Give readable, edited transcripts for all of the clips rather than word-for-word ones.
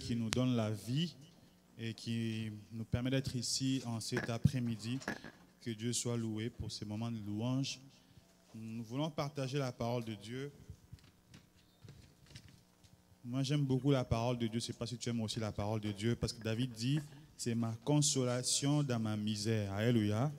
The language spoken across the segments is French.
qui nous donne la vie et qui nous permet d'être ici en cet après-midi. Que Dieu soit loué pour ces moments de louange. Nous voulons partager la parole de Dieu. Moi, j'aime beaucoup la parole de Dieu. Je ne sais pas si tu aimes aussi la parole de Dieu, parce que David dit, c'est ma consolation dans ma misère. Alléluia.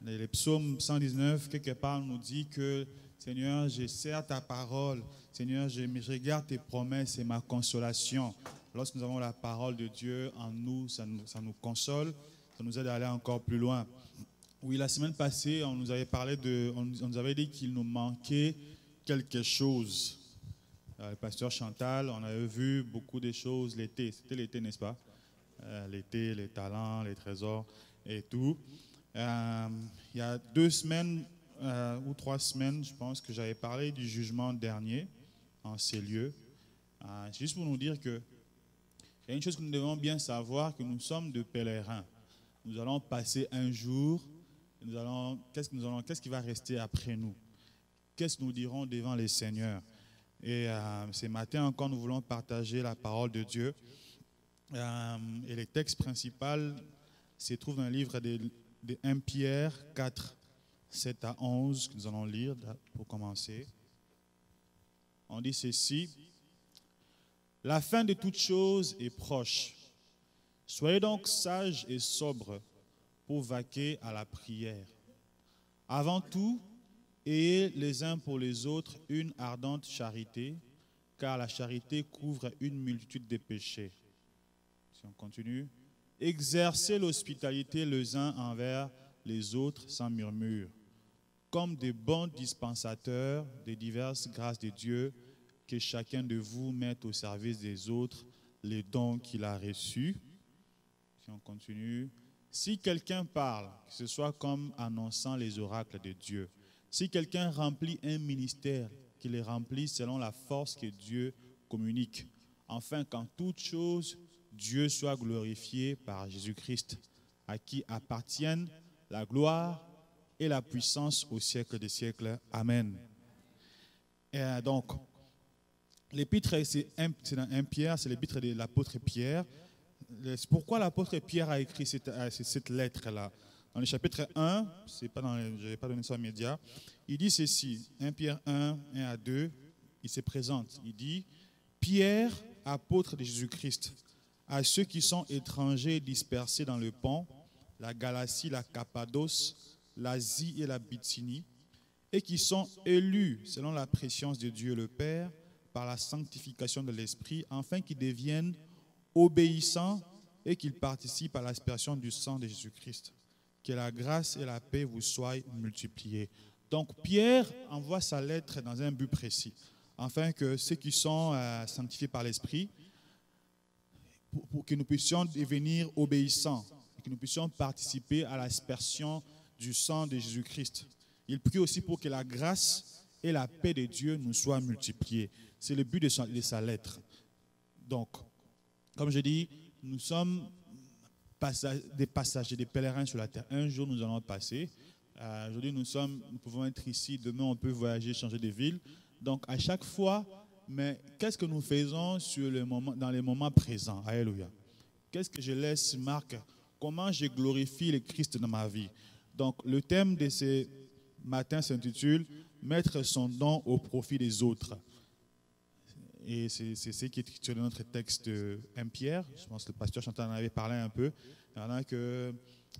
Le psaume 119, quelque part, nous dit que, Seigneur, je sers ta parole. Seigneur, je regarde tes promesses, c'est ma consolation. Lorsque nous avons la parole de Dieu en nous, ça nous console, ça nous aide à aller encore plus loin. Oui, la semaine passée, on nous avait parlé on nous avait dit qu'il nous manquait quelque chose. Le pasteur Chantal, on avait vu beaucoup de choses l'été. C'était l'été, n'est-ce pas? L'été, les talents, les trésors et tout. Il y a 2 semaines ou 3 semaines, je pense que j'avais parlé du jugement dernier en ces lieux. Juste pour nous dire que il y a une chose que nous devons bien savoir, que nous sommes de pèlerins. Nous allons passer un jour, qu'est-ce qui va rester après nous? Qu'est-ce que nous dirons devant les seigneurs? Et ce matin encore, nous voulons partager la parole de Dieu. Et le texte principal se trouve dans le livre de 1 Pierre 4, 7 à 11, que nous allons lire pour commencer. On dit ceci: la fin de toutes choses est proche. Soyez donc sages et sobres pour vaquer à la prière. Avant tout, ayez les uns pour les autres une ardente charité, car la charité couvre une multitude de péchés. Si on continue, exercez l'hospitalité les uns envers les autres sans murmure, comme des bons dispensateurs des diverses grâces de Dieu, que chacun de vous mette au service des autres les dons qu'il a reçus. Si on continue, si quelqu'un parle, que ce soit comme annonçant les oracles de Dieu. Si quelqu'un remplit un ministère, qu'il le remplisse selon la force que Dieu communique, afin qu'en toute chose, Dieu soit glorifié par Jésus-Christ, à qui appartiennent la gloire et la puissance au siècle des siècles. Amen. Et donc, l'épître, c'est dans 1 Pierre, c'est l'épître de l'apôtre Pierre. Pourquoi l'apôtre Pierre a écrit cette lettre-là? Dans le chapitre 1, je n'avais pas donné ça aux médias, il dit ceci, 1 Pierre 1, 1 à 2, il se présente, il dit « Pierre, apôtre de Jésus-Christ, à ceux qui sont étrangers et dispersés dans le Pont, la Galatie, la Cappadoce, l'Asie et la Bithynie, et qui sont élus selon la préscience de Dieu le Père, par la sanctification de l'Esprit, afin qu'ils deviennent obéissants et qu'ils participent à l'aspersion du sang de Jésus-Christ. Que la grâce et la paix vous soient multipliées. » Donc Pierre envoie sa lettre dans un but précis, afin que ceux qui sont sanctifiés par l'Esprit, pour que nous puissions devenir obéissants, que nous puissions participer à l'aspersion du sang de Jésus-Christ. Il prie aussi pour que la grâce et la paix de Dieu nous soient multipliées. C'est le but de sa lettre. Donc, comme je dis, nous sommes des passagers, des pèlerins sur la terre. Un jour, nous allons passer. Aujourd'hui, nous pouvons être ici. Demain, on peut voyager, changer de ville. Donc, à chaque fois, mais qu'est-ce que nous faisons dans les moments présents? Alléluia. Qu'est-ce que je laisse marque? Comment je glorifie le Christ dans ma vie? Donc, le thème de ce matin s'intitule « Mettre son don au profit des autres ». Et c'est ce qui est sur notre texte 1 Pierre. Je pense que le pasteur Chantal en avait parlé un peu. Pendant que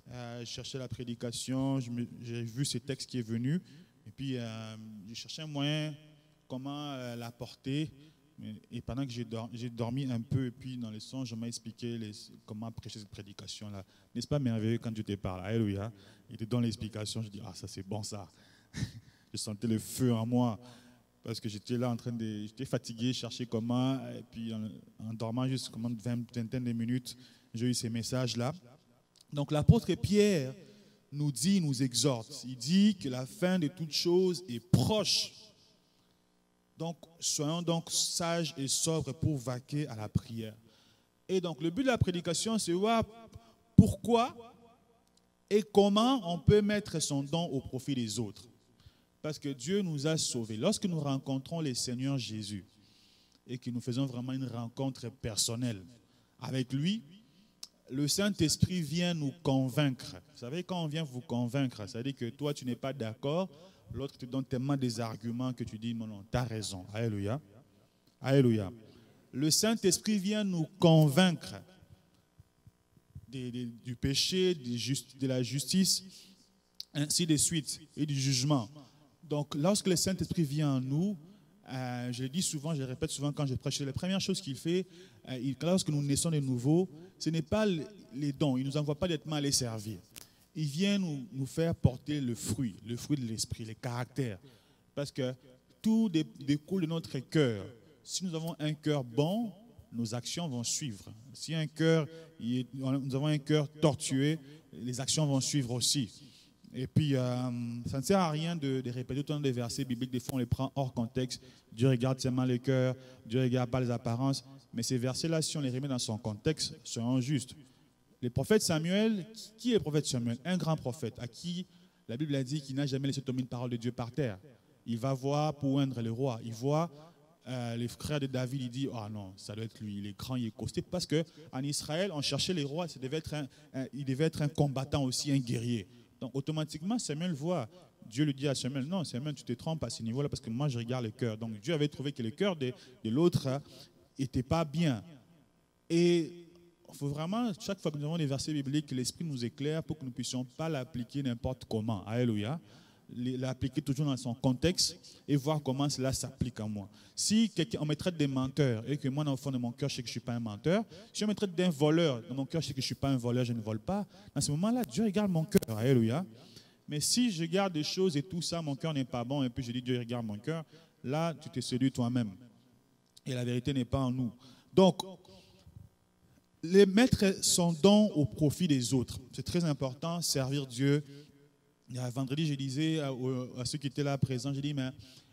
je cherchais la prédication, j'ai vu ce texte qui est venu. Et puis, j'ai cherché un moyen comment l'apporter. Et pendant que j'ai dormi un peu, et puis dans les songes, je m'ai expliqué comment prêcher cette prédication-là. N'est-ce pas merveilleux quand Dieu te parle? Alléluia. Il te donne l'explication. Je dis, ça c'est bon ça. Je sentais le feu en moi. Parce que j'étais là j'étais fatigué, je cherchais comment, et puis en dormant juste comme une vingtaine de minutes, j'ai eu ces messages-là. Donc l'apôtre Pierre nous exhorte. Il dit que la fin de toutes choses est proche. Donc soyons donc sages et sobres pour vaquer à la prière. Et donc le but de la prédication, c'est voir pourquoi et comment on peut mettre son don au profit des autres. Parce que Dieu nous a sauvés. Lorsque nous rencontrons le Seigneur Jésus et que nous faisons vraiment une rencontre personnelle, avec lui, le Saint-Esprit vient nous convaincre. Vous savez, quand on vient vous convaincre, ça veut dire que toi, tu n'es pas d'accord, l'autre te donne tellement des arguments que tu dis, non, non, tu as raison. Alléluia. Alléluia. Le Saint-Esprit vient nous convaincre du péché, de la justice, ainsi de suite, et du jugement. Donc, lorsque le Saint-Esprit vient en nous, je le dis souvent, je le répète souvent quand je prêche, la première chose qu'il fait, lorsque nous naissons de nouveau, ce n'est pas les dons, il ne nous envoie pas directement à les servir. Il vient nous faire porter le fruit de l'esprit, les caractères. Parce que tout découle de notre cœur. Si nous avons un cœur bon, nos actions vont suivre. Si nous avons un cœur tortueux, les actions vont suivre aussi. Et puis, ça ne sert à rien de répéter autant des versets bibliques. Des fois, on les prend hors contexte. Dieu regarde seulement les cœurs, Dieu ne regarde pas les apparences. Mais ces versets-là, si on les remet dans son contexte, seront justes. Le prophète Samuel, qui est le prophète Samuel? Un grand prophète à qui la Bible a dit qu'il n'a jamais laissé tomber une parole de Dieu par terre. Il va voir pour oindre le roi. Il voit les frères de David, il dit, ah non, ça doit être lui, il est grand, il est costé. Parce qu'en Israël, on cherchait les rois, il devait être un combattant aussi, un guerrier. Donc automatiquement, Samuel voit, Dieu lui dit à Samuel, non, Samuel, tu te trompes à ce niveau-là parce que moi, je regarde le cœur. Donc Dieu avait trouvé que le cœur de l'autre n'était pas bien. Et il faut vraiment, chaque fois que nous avons des versets bibliques, que l'Esprit nous éclaire pour que nous ne puissions pas l'appliquer n'importe comment. Alléluia. L'appliquer toujours dans son contexte et voir comment cela s'applique à moi. Si on me traite de menteur et que moi, dans le fond de mon cœur, je sais que je ne suis pas un menteur, si on me traite d'un voleur, dans mon cœur, je sais que je ne suis pas un voleur, je ne vole pas, dans ce moment-là, Dieu regarde mon cœur. Alléluia. Mais si je garde des choses et tout ça, mon cœur n'est pas bon, et puis je dis Dieu regarde mon cœur, là, tu te séduis toi-même. Et la vérité n'est pas en nous. Donc, les mettre son don au profit des autres. C'est très important, servir Dieu. Vendredi, je disais à ceux qui étaient là présents, je dis, mais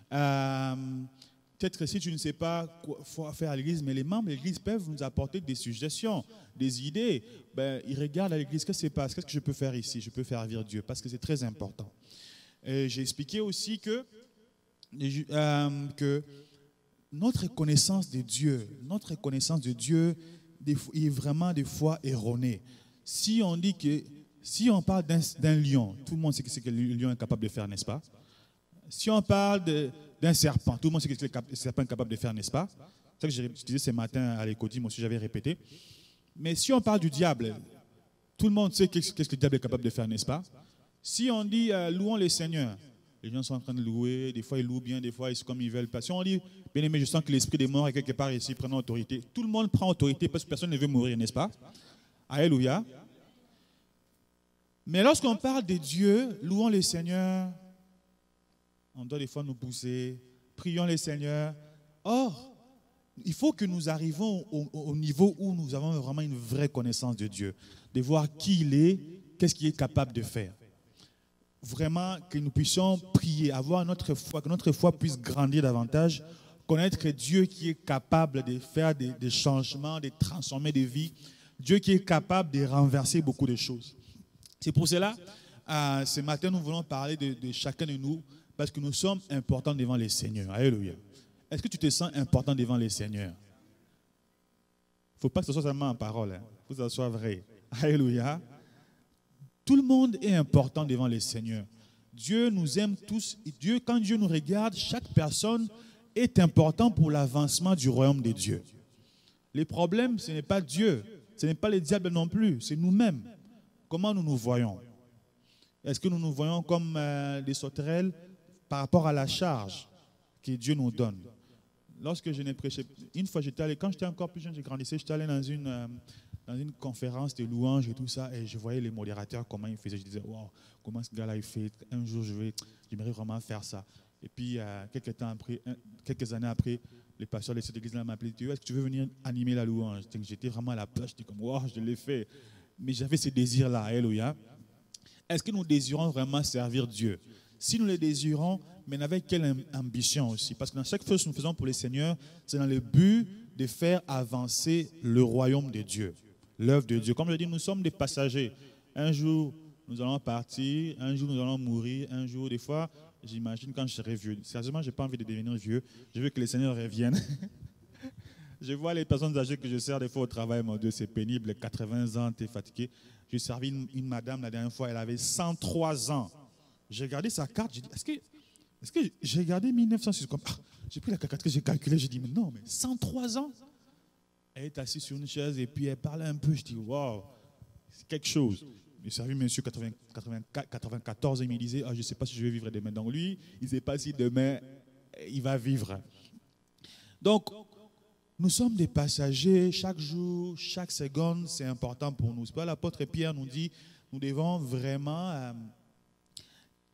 peut-être que si tu ne sais pas quoi faire à l'église, mais les membres de l'église peuvent nous apporter des suggestions, des idées. Ben, ils regardent à l'église, qu'est-ce qui se passe? Qu'est-ce que je peux faire ici? Je peux servir Dieu, parce que c'est très important. J'ai expliqué aussi que notre connaissance de Dieu est vraiment des fois erronée. Si on parle d'un lion, tout le monde sait ce que le lion est capable de faire, n'est-ce pas? Si on parle d'un serpent, tout le monde sait ce que le serpent est capable de faire, n'est-ce pas? C'est ça que je disais ce matin à l'école, moi aussi j'avais répété. Mais si on parle du diable, tout le monde sait qu'est-ce que le diable est capable de faire, n'est-ce pas? Si on dit louons le Seigneur, les gens sont en train de louer, des fois ils louent bien, des fois ils sont comme ils veulent pas. Si on dit, bien aimé, je sens que l'esprit des morts est quelque part ici, prenant autorité. Tout le monde prend autorité parce que personne ne veut mourir, n'est-ce pas? Alléluia. Mais lorsqu'on parle de Dieu, louons le Seigneur, on doit des fois nous pousser, prions le Seigneur. Or, il faut que nous arrivions au niveau où nous avons vraiment une vraie connaissance de Dieu, de voir qui il est, qu'est-ce qu'il est capable de faire. Vraiment, que nous puissions prier, avoir notre foi, que notre foi puisse grandir davantage, connaître que Dieu qui est capable de faire des changements, de transformer des vies, Dieu qui est capable de renverser beaucoup de choses. C'est pour cela, ce matin, nous voulons parler de chacun de nous, parce que nous sommes importants devant les Seigneurs. Alléluia. Est-ce que tu te sens important devant les Seigneurs? Il ne faut pas que ce soit seulement en parole, il faut que ce soit vrai. Alléluia. Tout le monde est important devant les Seigneurs. Dieu nous aime tous. Et quand Dieu nous regarde, chaque personne est importante pour l'avancement du royaume de Dieu. Les problèmes, ce n'est pas Dieu, ce n'est pas les diables non plus, c'est nous-mêmes. Comment nous nous voyons? Est-ce que nous nous voyons comme des sauterelles par rapport à la charge que Dieu nous donne? Lorsque je n'ai prêché, une fois j'étais allé, quand j'étais encore plus jeune, j'ai grandissé, j'étais allé dans une conférence de louanges et tout ça, et je voyais les modérateurs, comment ils faisaient. Je disais, wow, comment ce gars-là il fait? Un jour, j'aimerais vraiment faire ça. Et puis, quelques années après, le pasteur de cette église-là m'a appelé, est-ce que tu veux venir animer la louange? J'étais vraiment à la plage, j'étais comme, wow, je l'ai fait. Mais j'avais ce désir-là, alléluia. Est-ce que nous désirons vraiment servir Dieu? Si nous le désirons, mais avec quelle ambition aussi? Parce que dans chaque chose que nous faisons pour le Seigneur, c'est dans le but de faire avancer le royaume de Dieu, l'œuvre de Dieu. Comme je dis, nous sommes des passagers. Un jour, nous allons partir, un jour, nous allons mourir, un jour, des fois, j'imagine quand je serai vieux. Sérieusement, je n'ai pas envie de devenir vieux. Je veux que le Seigneur revienne. Je vois les personnes âgées que je sers des fois au travail, mon Dieu, c'est pénible, 80 ans, tu es fatigué. J'ai servi une madame la dernière fois, elle avait 103 ans. J'ai regardé sa carte, j'ai dit, est-ce que j'ai regardé 1906 comme, j'ai pris la carte que j'ai calculée, j'ai dit, mais non, mais 103 ans. Elle est assise sur une chaise et puis elle parlait un peu, je dis, waouh, c'est quelque chose. J'ai servi monsieur 94 et il me disait, je ne sais pas si je vais vivre demain. Donc lui, il ne sait pas si demain, il va vivre. Donc, nous sommes des passagers, chaque jour, chaque seconde, c'est important pour nous. C'est pas l'apôtre Pierre nous dit, nous devons vraiment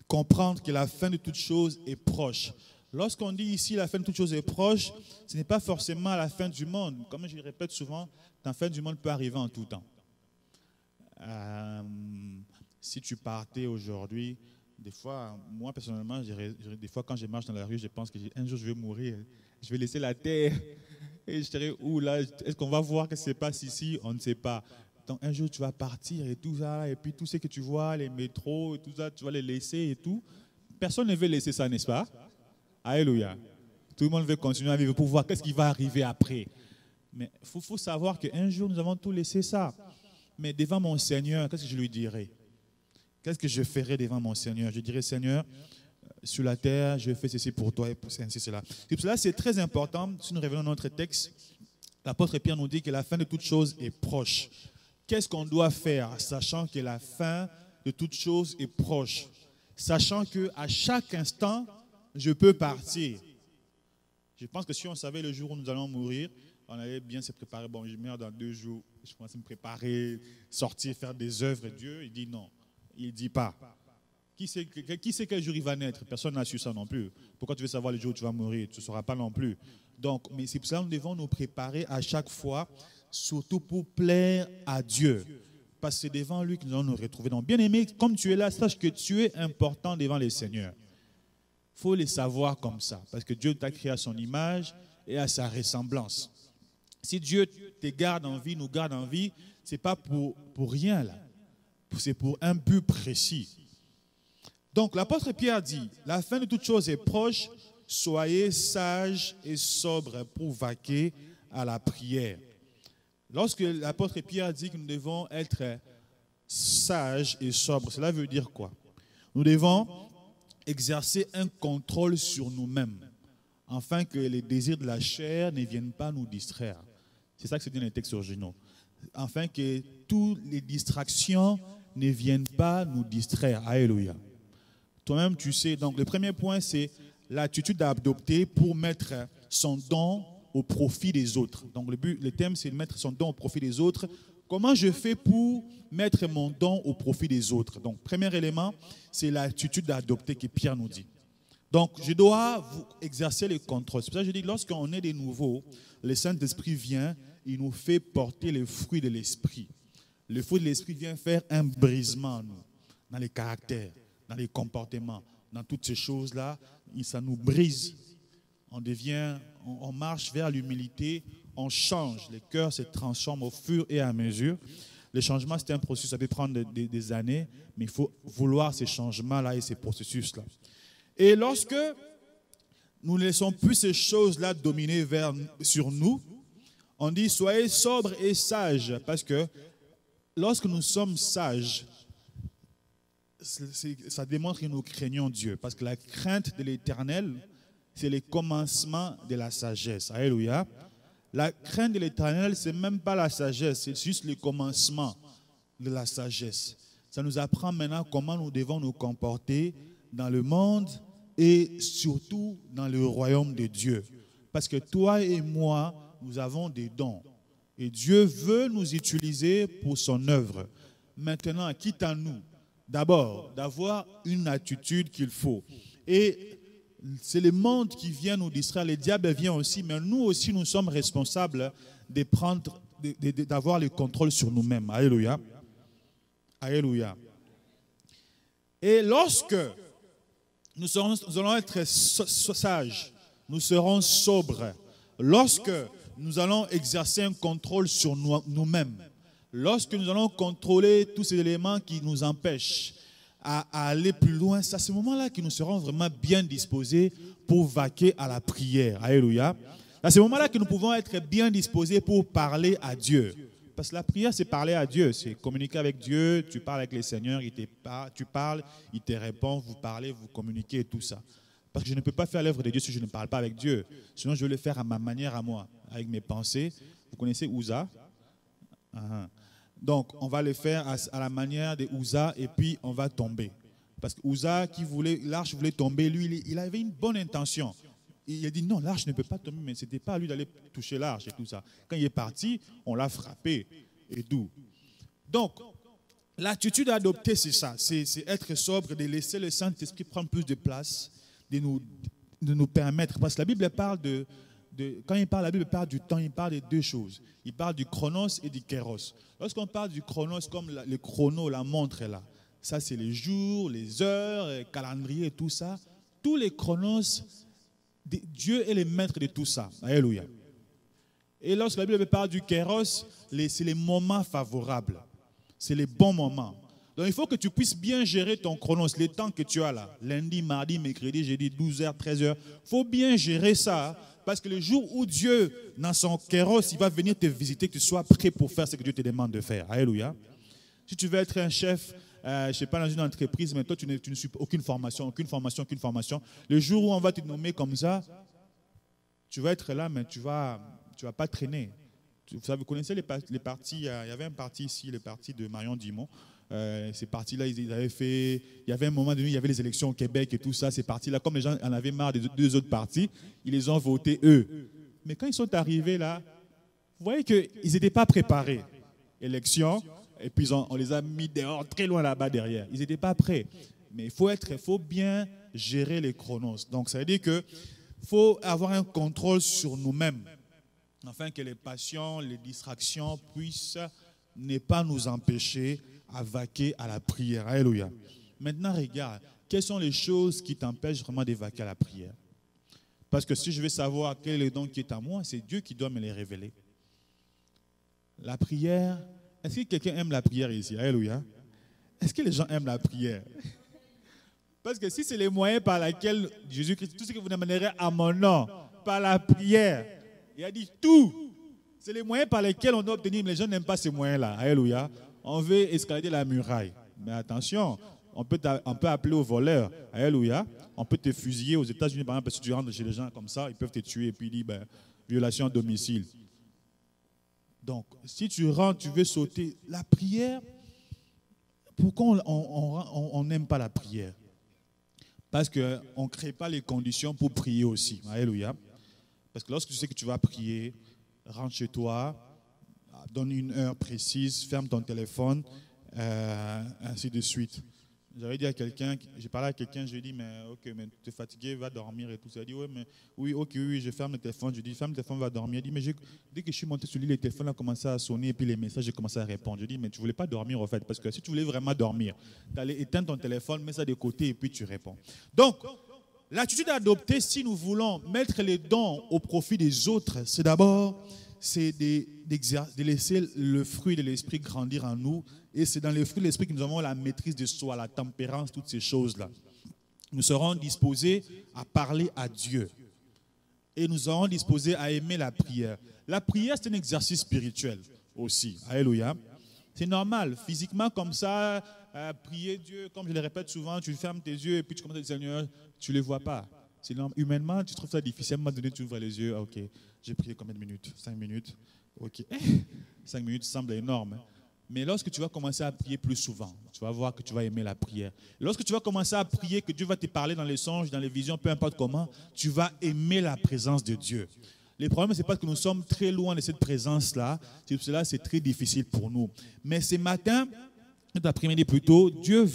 comprendre que la fin de toute chose est proche. Lorsqu'on dit ici la fin de toute chose est proche, ce n'est pas forcément la fin du monde. Comme je le répète souvent, la fin du monde peut arriver en tout temps. Si tu partais aujourd'hui, des fois, moi personnellement, des fois quand je marche dans la rue, je pense qu'un jour je vais mourir, je vais laisser la terre. Et je dirais, où là, est-ce qu'on va voir que ce se passe ici? On ne sait pas. Donc un jour tu vas partir et tout ça, et puis tout ce que tu vois, les métros, et tout ça, tu vas les laisser et tout. Personne ne veut laisser ça, n'est-ce pas? Alléluia. Tout le monde veut continuer à vivre pour voir qu'est-ce qui va arriver après. Mais il faut savoir qu'un jour nous avons tout laissé ça. Mais devant mon Seigneur, qu'est-ce que je lui dirai? Qu'est-ce que je ferai devant mon Seigneur? Je dirai, Seigneur, sur la terre, je fais ceci pour toi et pour ainsi cela. Et pour cela, c'est très important. Si nous revenons à notre texte, l'apôtre Pierre nous dit que la fin de toute chose est proche. Qu'est-ce qu'on doit faire, sachant que la fin de toute chose est proche? Sachant qu'à chaque instant, je peux partir. Je pense que si on savait le jour où nous allons mourir, on allait bien se préparer. Bon, je meurs dans 2 jours, je pense me préparer, sortir, faire des œuvres. Dieu, il dit non. Il ne dit pas. Qui sait quel jour il va naître? Personne n'a su ça non plus. Pourquoi tu veux savoir le jour où tu vas mourir? Tu ne sauras pas non plus. Donc, mais c'est pour ça que nous devons nous préparer à chaque fois, surtout pour plaire à Dieu. Parce que c'est devant lui que nous allons nous retrouver. Donc, bien aimé, comme tu es là, sache que tu es important devant les seigneurs. Il faut les savoir comme ça. Parce que Dieu t'a créé à son image et à sa ressemblance. Si Dieu te garde en vie, nous garde en vie, ce n'est pas pour rien là. C'est pour un but précis. Donc l'apôtre Pierre dit, la fin de toute chose est proche, soyez sages et sobres pour vaquer à la prière. Lorsque l'apôtre Pierre dit que nous devons être sages et sobres, cela veut dire quoi? Nous devons exercer un contrôle sur nous-mêmes, afin que les désirs de la chair ne viennent pas nous distraire. C'est ça que c'est dit dans les textes originaux. Afin que toutes les distractions ne viennent pas nous distraire. Alléluia. Toi-même, tu sais. Donc, le premier point, c'est l'attitude à adopter pour mettre son don au profit des autres. Donc, le thème, c'est de mettre son don au profit des autres. Comment je fais pour mettre mon don au profit des autres? Donc, premier élément, c'est l'attitude à adopter que Pierre nous dit. Donc, je dois exercer le contrôle. C'est pour ça que je dis que lorsqu'on est des nouveaux, le Saint-Esprit vient, il nous fait porter les fruits de l'Esprit. Le fruit de l'Esprit vient faire un brisement en nous, dans les caractères, dans les comportements, dans toutes ces choses-là. Ça nous brise. On marche vers l'humilité, on change. Les cœurs se transforment au fur et à mesure. Le changement, c'est un processus, ça peut prendre des années, mais il faut vouloir ces changements-là et ces processus-là. Et lorsque nous ne laissons plus ces choses-là dominer sur nous, on dit soyez sobres et sages, parce que lorsque nous sommes sages, ça démontre que nous craignons Dieu, parce que la crainte de l'Éternel, c'est le commencement de la sagesse. Alléluia. La crainte de l'Éternel, ce n'est même pas la sagesse, c'est juste le commencement de la sagesse. Ça nous apprend maintenant comment nous devons nous comporter dans le monde et surtout dans le royaume de Dieu. Parce que toi et moi, nous avons des dons. Et Dieu veut nous utiliser pour son œuvre. Maintenant, quitte à nous, d'abord, d'avoir une attitude qu'il faut. Et c'est le monde qui vient nous distraire, le diable vient aussi, mais nous aussi, nous sommes responsables d'avoir le contrôle sur nous-mêmes. Alléluia. Alléluia. Et lorsque nous allons être sages, nous serons sobres, lorsque nous allons exercer un contrôle sur nous-mêmes, lorsque nous allons contrôler tous ces éléments qui nous empêchent à aller plus loin, c'est à ce moment-là que nous serons vraiment bien disposés pour vaquer à la prière. Alléluia. À ce moment-là que nous pouvons être bien disposés pour parler à Dieu. Parce que la prière, c'est parler à Dieu, c'est communiquer avec Dieu, tu parles avec les seigneurs, tu parles, il te répond, vous parlez, vous communiquez et tout ça. Parce que je ne peux pas faire l'œuvre de Dieu si je ne parle pas avec Dieu. Sinon, je vais le faire à ma manière, à moi, avec mes pensées. Vous connaissez Uza? Donc, on va le faire à la manière de Uza et puis on va tomber. Parce que Uza, l'arche voulait tomber, lui, il avait une bonne intention. Il a dit non, l'arche ne peut pas tomber, mais ce n'était pas à lui d'aller toucher l'arche et tout ça. Quand il est parti, on l'a frappé et tout. Donc, l'attitude à adopter, c'est ça, c'est être sobre, de laisser le Saint-Esprit prendre plus de place, de nous permettre. Parce que la Bible parle quand il parle, la Bible parle du temps, il parle de deux choses. Il parle du chronos et du kéros. Lorsqu'on parle du chronos, comme le chrono, la montre est là, ça c'est les jours, les heures, le calendrier et tout ça. Tous les chronos, Dieu est le maître de tout ça. Alléluia. Et lorsque la Bible parle du kéros, c'est les moments favorables. C'est les bons moments. Donc il faut que tu puisses bien gérer ton chronos, les temps que tu as là. Lundi, mardi, mercredi, jeudi, 12h, 13h. Il faut bien gérer ça. Parce que le jour où Dieu, dans son kéros, il va venir te visiter, que tu sois prêt pour faire ce que Dieu te demande de faire. Alléluia. Si tu veux être un chef, je ne sais pas, dans une entreprise, mais toi, tu ne suis aucune formation. Le jour où on va te nommer comme ça, tu vas être là, mais tu vas pas traîner. Vous connaissez les partis, il y avait un parti ici, le parti de Marion Dumont. Ces partis-là, ils avaient fait. Il y avait un moment donné, il y avait les élections au Québec et tout ça. Ces partis-là, comme les gens en avaient marre des deux autres partis, ils les ont votés eux. Mais quand ils sont arrivés là, vous voyez qu'ils n'étaient pas préparés. Élection, et puis on les a mis dehors, très loin là-bas derrière. Ils n'étaient pas prêts. Mais il faut bien gérer les chronos. Donc ça veut dire qu'il faut avoir un contrôle sur nous-mêmes, afin que les passions, les distractions puissent ne pas nous empêcher à vaquer à la prière. Alléluia. Maintenant, regarde, quelles sont les choses qui t'empêchent vraiment de vaquer à la prière? Parce que si je veux savoir quel est le don qui est à moi, c'est Dieu qui doit me les révéler. La prière, est-ce que quelqu'un aime la prière ici? Alléluia. Est-ce que les gens aiment la prière? Parce que si c'est les moyens par lesquels Jésus-Christ, tout ce que vous demanderez à mon nom, par la prière, il a dit tout. C'est les moyens par lesquels on doit obtenir, mais les gens n'aiment pas ces moyens-là. Alléluia. On veut escalader la muraille. Mais attention, on peut appeler au voleur. Alléluia. On peut te fusiller aux États-Unis, par exemple, parce que tu rentres chez les gens comme ça, ils peuvent te tuer et puis dire violation de domicile. Donc, si tu rentres, tu veux sauter, la prière, pourquoi on n'aime pas la prière? Parce qu'on ne crée pas les conditions pour prier aussi. Alléluia. Parce que lorsque tu sais que tu vas prier, rentre chez toi, donne une heure précise, ferme ton téléphone, ainsi de suite. J'avais dit à quelqu'un, j'ai parlé à quelqu'un, je lui ai dit, mais ok, mais tu es fatigué, va dormir et tout ça. Il a dit, oui, je ferme le téléphone. Je lui ai dit, ferme le téléphone, va dormir. Il dit, mais dès que je suis monté sur l'île, le téléphone a commencé à sonner et puis les messages, j'ai commencé à répondre. Je lui ai dit, mais tu ne voulais pas dormir en fait, parce que si tu voulais vraiment dormir, tu allais éteindre ton téléphone, mets ça de côté et puis tu réponds. Donc, l'attitude à adopter, si nous voulons mettre les dons au profit des autres, c'est d'abord de laisser le fruit de l'esprit grandir en nous. Et c'est dans le fruit de l'esprit que nous avons la maîtrise de soi, la tempérance, toutes ces choses-là. Nous serons disposés à parler à Dieu. Et nous serons disposés à aimer la prière. La prière, c'est un exercice spirituel aussi. Alléluia. C'est normal. Physiquement, comme ça, prier Dieu, comme je le répète souvent, tu fermes tes yeux et puis tu commences à dire, Seigneur, tu ne les vois pas. Humainement, tu trouves ça difficile. À un moment donné, tu ouvres les yeux. Ok, j'ai prié combien de minutes? 5 minutes. Ok. 5 minutes semble énorme. Mais lorsque tu vas commencer à prier plus souvent, tu vas voir que tu vas aimer la prière. Lorsque tu vas commencer à prier, que Dieu va te parler dans les songes, dans les visions, peu importe comment, tu vas aimer la présence de Dieu. Le problème, ce n'est pas que nous sommes très loin de cette présence-là. C'est pour cela c'est très difficile pour nous. Mais ce matin, cet après-midi plutôt, Dieu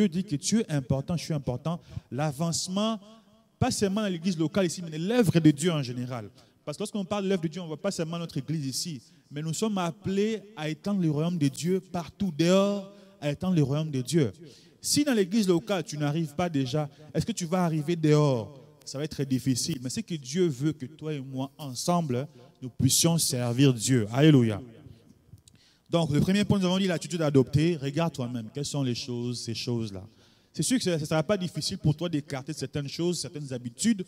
dit que tu es important, je suis important. L'avancement, pas seulement dans l'église locale ici, mais de l'œuvre de Dieu en général. Parce que lorsqu'on parle de l'œuvre de Dieu, on ne voit pas seulement notre église ici, mais nous sommes appelés à étendre le royaume de Dieu partout dehors, à étendre le royaume de Dieu. Si dans l'église locale, tu n'arrives pas déjà, est-ce que tu vas arriver dehors? Ça va être très difficile. Mais c'est que Dieu veut que toi et moi, ensemble, nous puissions servir Dieu. Alléluia. Donc, le premier point, nous avons dit l'attitude à adopter. Regarde toi-même, quelles sont les choses, ces choses-là. C'est sûr que ce ne sera pas difficile pour toi d'écarter certaines choses, certaines habitudes,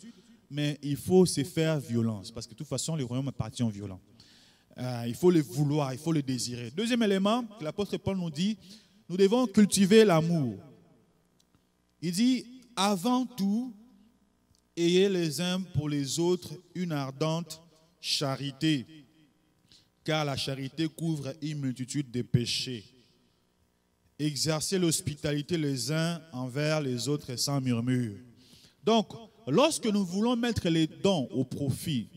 mais il faut se faire violence, parce que de toute façon, le royaume appartient aux violents. Il faut le vouloir, il faut le désirer. Deuxième élément que l'apôtre Paul nous dit, nous devons cultiver l'amour. Il dit, avant tout, ayez les uns pour les autres une ardente charité, car la charité couvre une multitude de péchés. Exercez l'hospitalité les uns envers les autres sans murmure. Donc, lorsque nous voulons mettre les dons au profit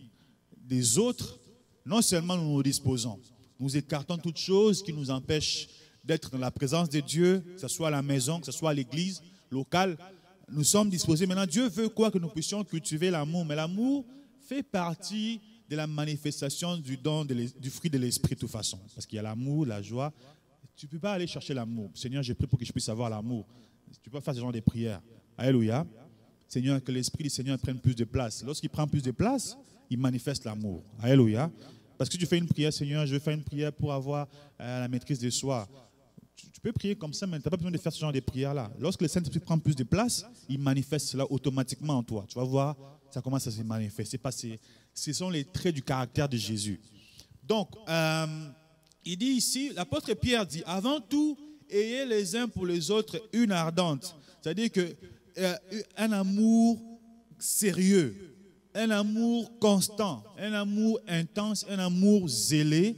des autres, non seulement nous nous disposons, nous écartons toutes choses qui nous empêchent d'être dans la présence de Dieu, que ce soit à la maison, que ce soit à l'église locale. Nous sommes disposés. Maintenant, Dieu veut quoi? Que nous puissions cultiver l'amour. Mais l'amour fait partie de la manifestation du don, du fruit de l'esprit de toute façon. Parce qu'il y a l'amour, la joie. Tu ne peux pas aller chercher l'amour. Seigneur, j'ai prié pour que je puisse avoir l'amour. Tu peux pas faire ce genre de prières. Alléluia. Seigneur, que l'esprit du Seigneur prenne plus de place. Lorsqu'il prend plus de place, il manifeste l'amour. Alléluia. Parce que tu fais une prière, Seigneur, je veux faire une prière pour avoir la maîtrise de soi. Tu peux prier comme ça, mais tu n'as pas besoin de faire ce genre de prière-là. Lorsque le Saint-Esprit prend plus de place, il manifeste cela automatiquement en toi. Tu vas voir, ça commence à se manifester. Ce sont les traits du caractère de Jésus. Donc, il dit ici, l'apôtre Pierre dit, avant tout, ayez les uns pour les autres une ardente. C'est-à-dire un amour sérieux, un amour constant, un amour intense, un amour zélé.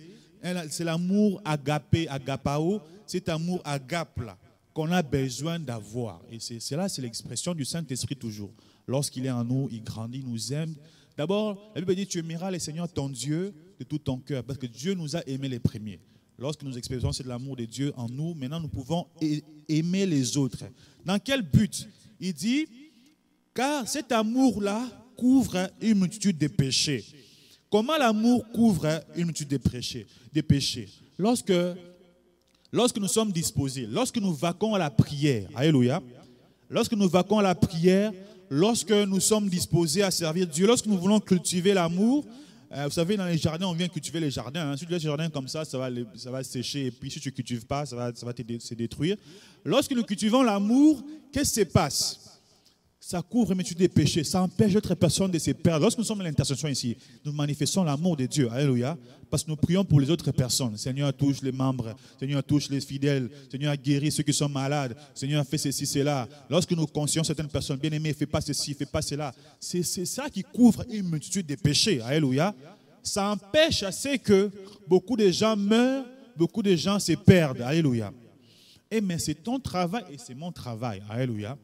C'est l'amour agapé, agapao, cet amour agape là qu'on a besoin d'avoir. Et c'est l'expression du Saint-Esprit toujours. Lorsqu'il est en nous, il grandit, il nous aime. D'abord, la Bible dit, tu aimeras le Seigneur ton Dieu de tout ton cœur, parce que Dieu nous a aimés les premiers. Lorsque nous expérimentons l'amour de Dieu en nous, maintenant nous pouvons aimer les autres. Dans quel but? Il dit, car cet amour-là couvre une multitude de péchés. Comment l'amour couvre une multitude de péchés? Lorsque nous sommes disposés, lorsque nous vaquons à la prière, alléluia, lorsque nous vaquons à la prière, lorsque nous sommes disposés à servir Dieu, lorsque nous voulons cultiver l'amour, vous savez, dans les jardins, on vient cultiver les jardins. Si tu laisses les jardins comme ça va sécher. Et puis, si tu ne cultives pas, ça va se détruire. Lorsque nous cultivons l'amour, qu'est-ce qui se passe? Ça couvre une multitude des péchés. Ça empêche d'autres personnes de se perdre. Lorsque nous sommes à l'intercession ici, nous manifestons l'amour de Dieu. Alléluia. Parce que nous prions pour les autres personnes. Seigneur, touche les membres. Seigneur, touche les fidèles. Seigneur, guéris ceux qui sont malades. Seigneur, fais ceci, cela. Lorsque nous conscients certaines personnes, bien aimées, fais pas ceci, fais pas cela. C'est ça qui couvre une multitude de péchés. Alléluia. Ça empêche à ce que beaucoup de gens meurent, beaucoup de gens se perdent. Alléluia. Mais c'est ton travail et c'est mon travail. Alléluia.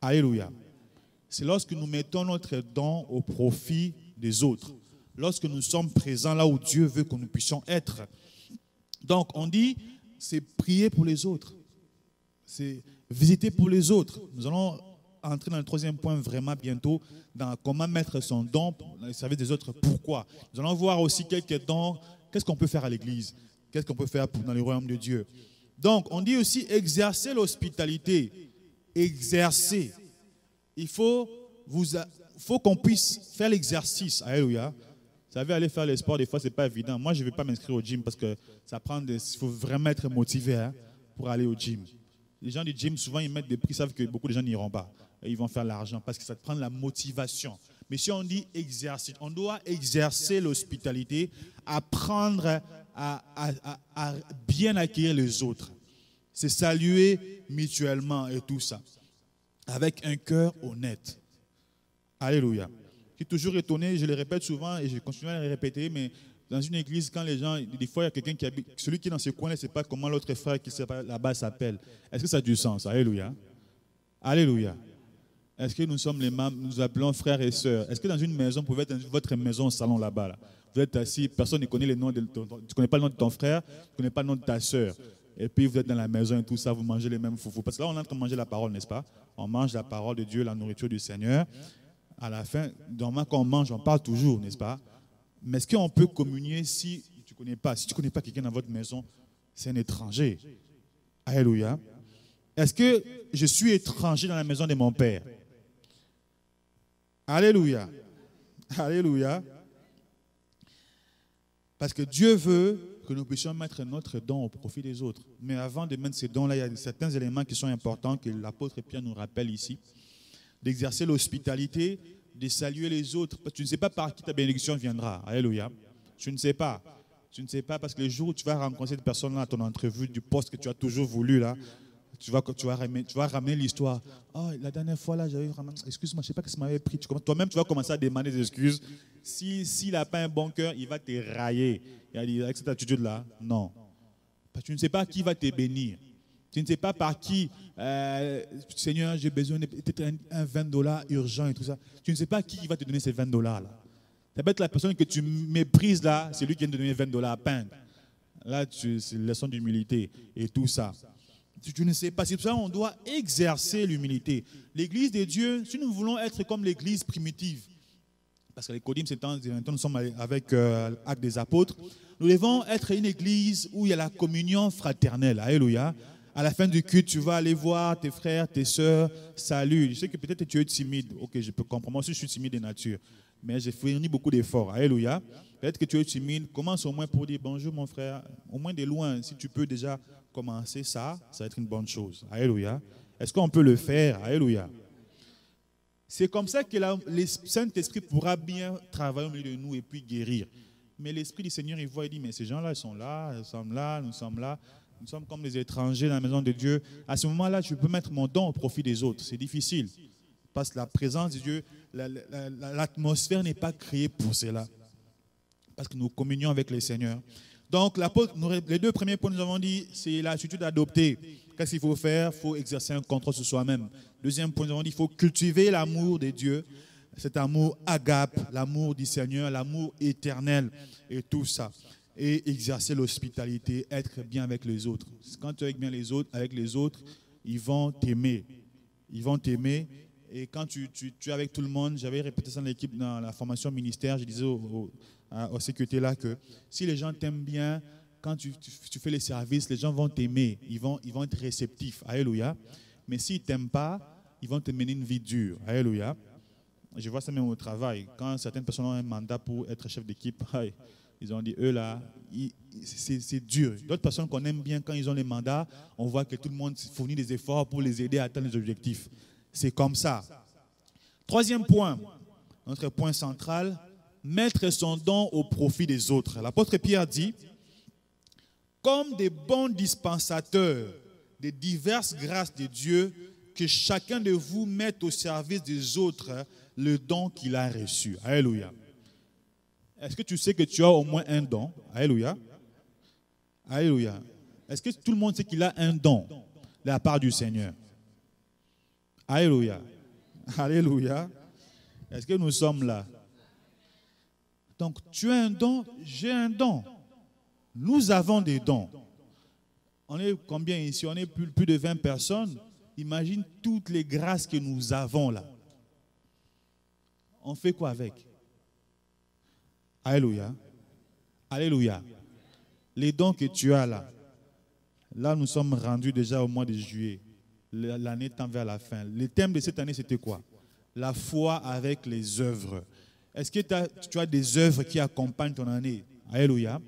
Alléluia. C'est lorsque nous mettons notre don au profit des autres. Lorsque nous sommes présents là où Dieu veut que nous puissions être. Donc, on dit, c'est prier pour les autres. C'est visiter pour les autres. Nous allons entrer dans le troisième point vraiment bientôt, dans comment mettre son don dans le service des autres. Pourquoi? Nous allons voir aussi quelques dons. Qu'est-ce qu'on peut faire à l'église? Qu'est-ce qu'on peut faire dans le royaume de Dieu? Donc, on dit aussi exercer l'hospitalité. Exercer. Il faut qu'on puisse faire l'exercice. Alléluia. Vous savez, aller faire le sport, des fois, ce n'est pas évident. Moi, je ne vais pas m'inscrire au gym parce que il faut vraiment être motivé pour aller au gym. Les gens du gym, souvent, ils mettent des prix, ils savent que beaucoup de gens n'iront pas. Et ils vont faire l'argent parce que ça te prend de la motivation. Mais si on dit exercice, on doit exercer l'hospitalité, apprendre à bien accueillir les autres. C'est saluer mutuellement et tout ça. Avec un cœur honnête. Alléluia. Je suis toujours étonné, je le répète souvent et je continue à le répéter, mais dans une église, quand les gens, des fois, il y a quelqu'un qui habite, celui qui est dans ce coin, ne sait pas comment l'autre frère qui est là-bas s'appelle. Est-ce que ça a du sens? Alléluia. Alléluia. Est-ce que nous sommes les membres, nous appelons frères et sœurs? Est-ce que dans une maison, vous pouvez être dans votre maison au salon là-bas, là, vous êtes assis, personne ne connaît le nom tu ne connais pas le nom de ton frère, tu ne connais pas le nom de ta sœur. Et puis vous êtes dans la maison et tout ça, vous mangez les mêmes foufous. Parce que là, on est en train de manger la parole, n'est-ce pas? On mange la parole de Dieu, la nourriture du Seigneur. À la fin, normalement, quand on mange, on parle toujours, n'est-ce pas? Mais est-ce qu'on peut communier si tu ne connais pas? Si tu ne connais pas quelqu'un dans votre maison, c'est un étranger. Alléluia. Est-ce que je suis étranger dans la maison de mon Père? Alléluia. Alléluia. Parce que Dieu veut que nous puissions mettre notre don au profit des autres. Mais avant de mettre ces dons-là, il y a certains éléments qui sont importants que l'apôtre Pierre nous rappelle ici. D'exercer l'hospitalité, de saluer les autres. Tu ne sais pas par qui ta bénédiction viendra. Alléluia. Tu ne sais pas. Tu ne sais pas parce que le jour où tu vas rencontrer cette personne-là à ton entrevue du poste que tu as toujours voulu, là, tu vas ramener l'histoire. Oh, la dernière fois, là, j'avais vraiment... Excuse-moi, je ne sais pas ce que ça m'avait pris. Toi-même, tu vas commencer à demander des excuses. S'il n'a pas un bon cœur, il va te railler. Il a dit, avec cette attitude-là, non. Parce que tu ne sais pas qui va te bénir. Tu ne sais pas par qui, Seigneur, j'ai besoin de peut-être un $20 urgent et tout ça. Tu ne sais pas qui va te donner ces $20 là. Ça peut être la personne que tu méprises là, c'est lui qui vient te donner $20 à peine. Là, c'est une leçon d'humilité et tout ça. Tu ne sais pas. C'est pour ça qu'on doit exercer l'humilité. L'église de Dieu, si nous voulons être comme l'église primitive, parce que les Codim, nous sommes avec Actes des Apôtres, nous devons être une église où il y a la communion fraternelle. Alléluia. À la fin du culte, tu vas aller voir tes frères, tes sœurs, salut. Je sais que peut-être tu es timide. Ok, je peux comprendre. Moi aussi, je suis timide de nature. Mais j'ai fourni beaucoup d'efforts. Alléluia. Peut-être que tu es timide. Commence au moins pour dire bonjour, mon frère. Au moins de loin, si tu peux déjà commencer ça va être une bonne chose. Alléluia. Est-ce qu'on peut le faire? Alléluia. C'est comme ça que le Saint-Esprit pourra bien travailler au milieu de nous et puis guérir. Mais l'Esprit du Seigneur, il voit et dit, mais ces gens-là, ils sont là, nous sommes là, nous sommes là. Nous sommes comme des étrangers dans la maison de Dieu. À ce moment-là, je peux mettre mon don au profit des autres. C'est difficile. Parce que la présence de Dieu, l'atmosphère n'est pas créée pour cela. Parce que nous communions avec le Seigneur. Donc, les deux premiers points que nous avons dit, c'est l'attitude d'adopter. Qu'est-ce qu'il faut faire? Il faut exercer un contrôle sur soi-même. Deuxième point, nous avons dit, il faut cultiver l'amour de Dieu. Cet amour agape, l'amour du Seigneur, l'amour éternel et tout ça. Et exercer l'hospitalité, être bien avec les autres. Quand tu es bien avec les autres, ils vont t'aimer. Ils vont t'aimer. Et quand tu es avec tout le monde, j'avais répété ça dans l'équipe, dans la formation ministère, je disais aux sécurités là que si les gens t'aiment bien, quand tu fais les services, les gens vont t'aimer. Ils vont être réceptifs. Alléluia. Mais s'ils ne t'aiment pas, ils vont te mener une vie dure. Alléluia. Je vois ça même au travail. Quand certaines personnes ont un mandat pour être chef d'équipe, ils ont dit, eux là, c'est dur. D'autres personnes qu'on aime bien, quand ils ont les mandats, on voit que tout le monde fournit des efforts pour les aider à atteindre les objectifs. C'est comme ça. Troisième point, notre point central, mettre son don au profit des autres. L'apôtre Pierre dit, comme des bons dispensateurs des diverses grâces de Dieu, que chacun de vous mette au service des autres le don qu'il a reçu. Alléluia. Est-ce que tu sais que tu as au moins un don? Alléluia. Alléluia. Est-ce que tout le monde sait qu'il a un don de la part du Seigneur? Alléluia. Alléluia. Est-ce que nous sommes là? Donc, tu as un don, j'ai un don. Nous avons des dons. On est combien ici? On est plus de 20 personnes. Imagine toutes les grâces que nous avons là. On fait quoi avec? Alléluia. Alléluia. Les dons que tu as là, nous sommes rendus déjà au mois de juillet. L'année tend vers la fin. Le thème de cette année, c'était quoi? La foi avec les œuvres. Est-ce que tu as des œuvres qui accompagnent ton année? Alléluia.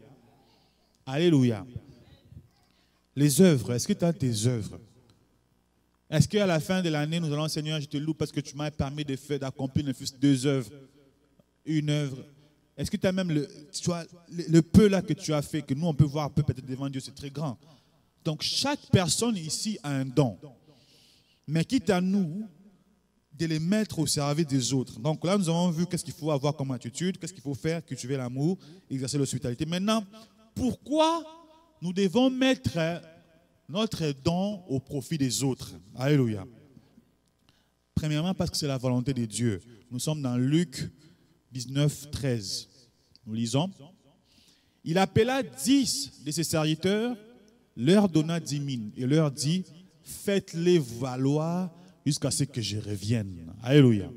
Alléluia. Les œuvres, est-ce que tu as tes œuvres? Est-ce qu'à la fin de l'année, nous allons, Seigneur, je te loue parce que tu m'as permis d'accomplir ne fût-ce 2 œuvres, une œuvre. Est-ce que tu as même le peu là que tu as fait, que nous on peut voir un peu peut-être devant Dieu, c'est très grand. Donc chaque personne ici a un don. Mais quitte à nous de les mettre au service des autres. Donc là, nous avons vu qu'est-ce qu'il faut avoir comme attitude, qu'est-ce qu'il faut faire, cultiver l'amour, exercer l'hospitalité. Maintenant, pourquoi nous devons mettre notre don au profit des autres? Alléluia. Premièrement, parce que c'est la volonté de Dieu. Nous sommes dans Luc 19, 13. Nous lisons. Il appela 10 de ses serviteurs, leur donna 10 000 et leur dit, faites-les valoir jusqu'à ce que je revienne. Alléluia.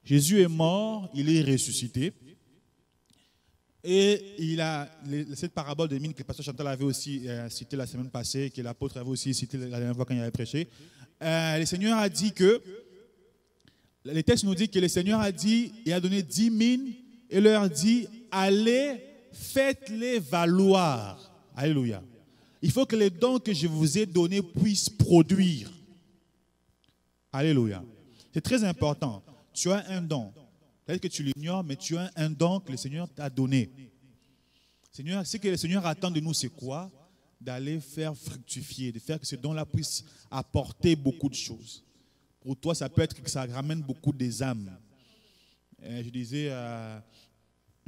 Jésus est mort, il est ressuscité. Et il a cette parabole de mine que le pasteur Chantal avait aussi citée la semaine passée, que l'apôtre avait aussi citée la dernière fois quand il avait prêché. Le Seigneur a dit que, les textes nous disent que le Seigneur a dit, il a donné 10 000 et leur dit, allez, faites-les valoir. Alléluia. Il faut que les dons que je vous ai donnés puissent produire. Alléluia. C'est très important. Tu as un don. Peut-être que tu l'ignores, mais tu as un don que le Seigneur t'a donné. Seigneur, ce que le Seigneur attend de nous, c'est quoi? D'aller faire fructifier, de faire que ce don-là puisse apporter beaucoup de choses. Pour toi, ça peut être que ça ramène beaucoup des âmes. Je disais,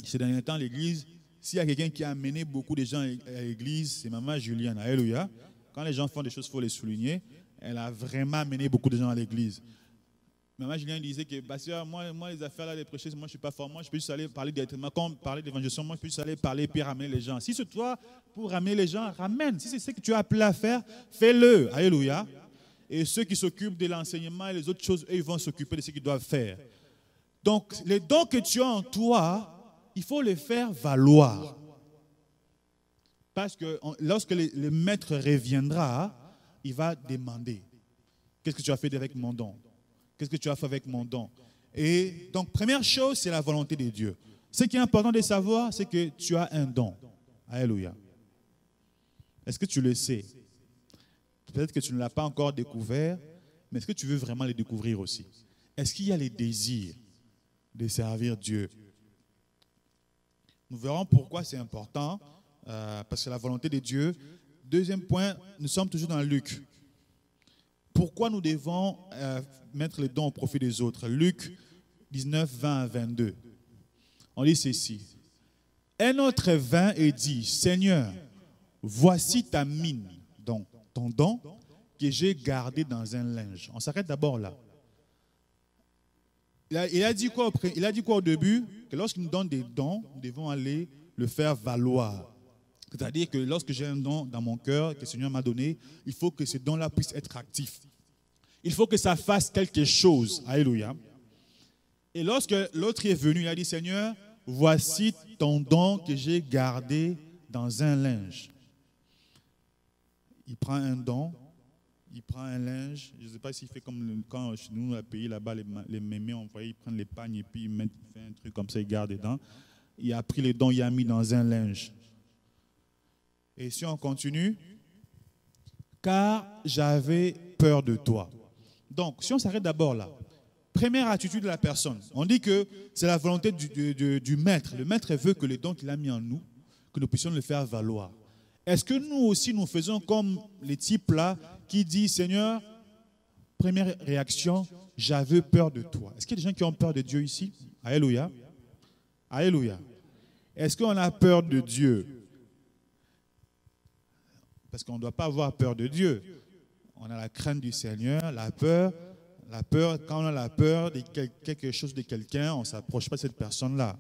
ces derniers temps, l'église, s'il y a quelqu'un qui a amené beaucoup de gens à l'église, c'est Maman Juliane. Alléluia. Quand les gens font des choses, il faut les souligner. Elle a vraiment amené beaucoup de gens à l'église. Maman Juliane disait que, pasteur, moi, les affaires là, les prêcher, moi, je ne suis pas fort. Moi, je peux juste aller parler directement. Quand on parlait d'évangélisation, moi, je peux juste aller parler et ramener les gens. Si c'est toi, pour ramener les gens, ramène. Si c'est ce que tu as appelé à faire, fais-le. Alléluia. Et ceux qui s'occupent de l'enseignement et les autres choses, eux, ils vont s'occuper de ce qu'ils doivent faire. Donc, les dons que tu as en toi, il faut les faire valoir. Parce que lorsque le maître reviendra, il va demander, qu'est-ce que tu as fait avec mon don? Qu'est-ce que tu as fait avec mon don? Et donc, première chose, c'est la volonté de Dieu. Ce qui est important de savoir, c'est que tu as un don. Alléluia. Est-ce que tu le sais? Peut-être que tu ne l'as pas encore découvert, mais est-ce que tu veux vraiment le découvrir aussi? Est-ce qu'il y a les désirs de servir Dieu? Nous verrons pourquoi c'est important, parce que c'est la volonté de Dieu. Deuxième point, nous sommes toujours dans Luc. Pourquoi nous devons mettre les dons au profit des autres? Luc 19, 20 à 22. On lit ceci. Un autre vint et dit, Seigneur, voici ta mine, donc ton don, que j'ai gardé dans un linge. On s'arrête d'abord là. Il a dit quoi au début? Que lorsqu'il nous donne des dons, nous devons aller le faire valoir. C'est-à-dire que lorsque j'ai un don dans mon cœur que le Seigneur m'a donné, il faut que ce don-là puisse être actif. Il faut que ça fasse quelque chose. Alléluia. Et lorsque l'autre est venu, il a dit, Seigneur, voici ton don que j'ai gardé dans un linge. Il prend un don, il prend un linge. Je ne sais pas s'il fait comme quand chez nous, à pays là-bas, les mémés, on voyait, ils prennent les pagnes et puis il fait un truc comme ça, il garde dedans. Il a pris les dons, il a mis dans un linge. Et si on continue, car j'avais peur de toi. Donc, si on s'arrête d'abord là, première attitude de la personne, on dit que c'est la volonté du maître. Le maître veut que les dons qu'il a mis en nous, que nous puissions le faire valoir. Est-ce que nous aussi, nous faisons comme les types là qui disent, Seigneur, première réaction, j'avais peur de toi. Est-ce qu'il y a des gens qui ont peur de Dieu ici? Alléluia. Alléluia. Est-ce qu'on a peur de Dieu? Parce qu'on ne doit pas avoir peur de Dieu. On a la crainte du Seigneur, la peur, quand on a la peur de quelque chose de quelqu'un, on ne s'approche pas de cette personne-là.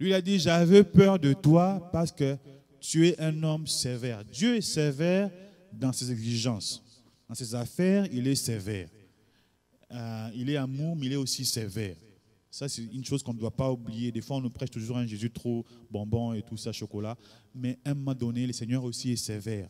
Lui, il a dit, j'avais peur de toi parce que tu es un homme sévère. Dieu est sévère dans ses exigences. Dans ses affaires, il est sévère. Il est amour, mais il est aussi sévère. Ça, c'est une chose qu'on ne doit pas oublier. Des fois, on nous prêche toujours un Jésus trop bonbon et tout ça, chocolat. Mais à un moment donné, le Seigneur aussi est sévère.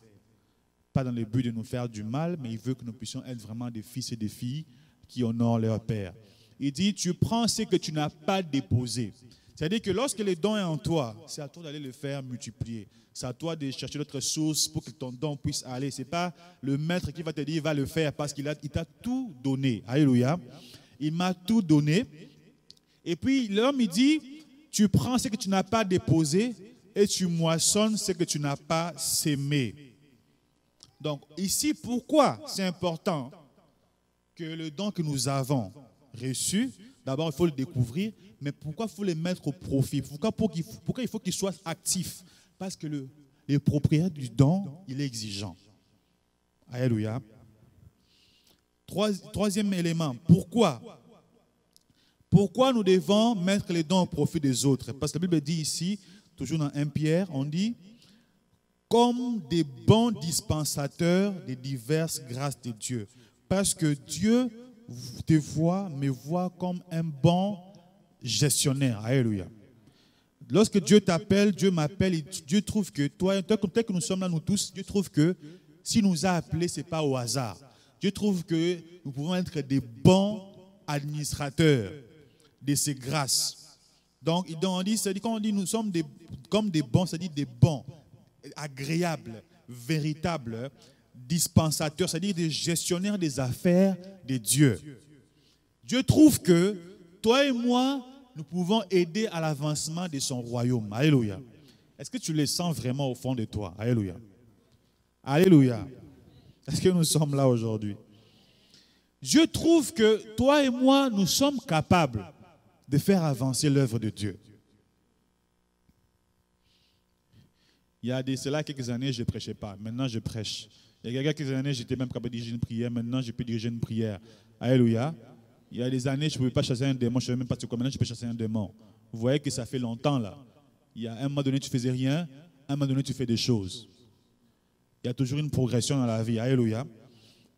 Pas dans le but de nous faire du mal, mais il veut que nous puissions être vraiment des fils et des filles qui honorent leur Père. Il dit, tu prends ce que tu n'as pas déposé. C'est-à-dire que lorsque le don est en toi, c'est à toi d'aller le faire multiplier. C'est à toi de chercher d'autres sources pour que ton don puisse aller. Ce n'est pas le maître qui va te dire, il va le faire parce qu'il t'a tout donné. Alléluia. Il m'a tout donné. Et puis l'homme, il dit, tu prends ce que tu n'as pas déposé et tu moissonnes ce que tu n'as pas sémé. Donc ici, pourquoi c'est important que le don que nous avons reçu, d'abord il faut le découvrir, mais pourquoi il faut le mettre au profit? Pourquoi il faut qu'il soit actif? Parce que le propriétaire du don, il est exigeant. Alléluia. Troisième élément, pourquoi? Pourquoi nous devons mettre les dons au profit des autres? Parce que la Bible dit ici, toujours dans 1 Pierre, on dit, comme des bons dispensateurs des diverses grâces de Dieu. Parce que Dieu te voit, me voit comme un bon gestionnaire. Alléluia. Lorsque Dieu t'appelle, Dieu m'appelle, et Dieu trouve que toi, tel que nous sommes là, nous tous, Dieu trouve que s'il nous a appelés, ce n'est pas au hasard. Dieu trouve que nous pouvons être des bons administrateurs de ses grâces. Donc, on dit, quand on dit nous sommes comme des bons, c'est-à-dire des bons, agréables, véritables, dispensateurs, c'est-à-dire des gestionnaires des affaires de Dieu. Dieu trouve que toi et moi, nous pouvons aider à l'avancement de son royaume. Alléluia. Est-ce que tu le sens vraiment au fond de toi? Alléluia. Alléluia. Est-ce que nous sommes là aujourd'hui? Dieu trouve que toi et moi, nous sommes capables de faire avancer l'œuvre de Dieu. Il y a de cela quelques années, je ne prêchais pas. Maintenant, je prêche. Il y a quelques années, j'étais même capable de diriger une prière. Maintenant, je peux diriger une prière. Alléluia. Il y a des années, je ne pouvais pas chasser un démon. Je ne savais même pas quoi. Maintenant, je peux chasser un démon. Vous voyez que ça fait longtemps là. Il y a un moment donné, tu ne faisais rien. Un moment donné, tu fais des choses. Il y a toujours une progression dans la vie. Alléluia.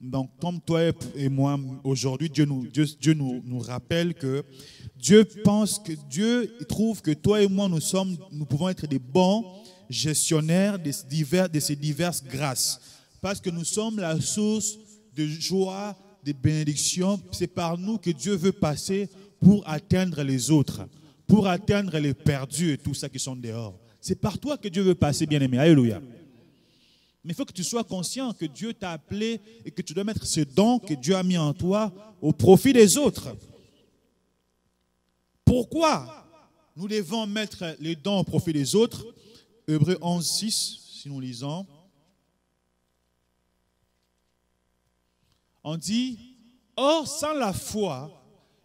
Donc, comme toi et moi, aujourd'hui, Dieu nous rappelle que Dieu trouve que toi et moi, nous pouvons être des bons gestionnaires de ces diverses grâces. Parce que nous sommes la source de joie, de bénédiction. C'est par nous que Dieu veut passer pour atteindre les autres, pour atteindre les perdus et tout ça qui sont dehors. C'est par toi que Dieu veut passer, bien-aimé. Alléluia. Mais il faut que tu sois conscient que Dieu t'a appelé et que tu dois mettre ce don que Dieu a mis en toi au profit des autres. Pourquoi nous devons mettre les dons au profit des autres? Hébreux 11, 6, si nous lisons. On dit, or sans la foi,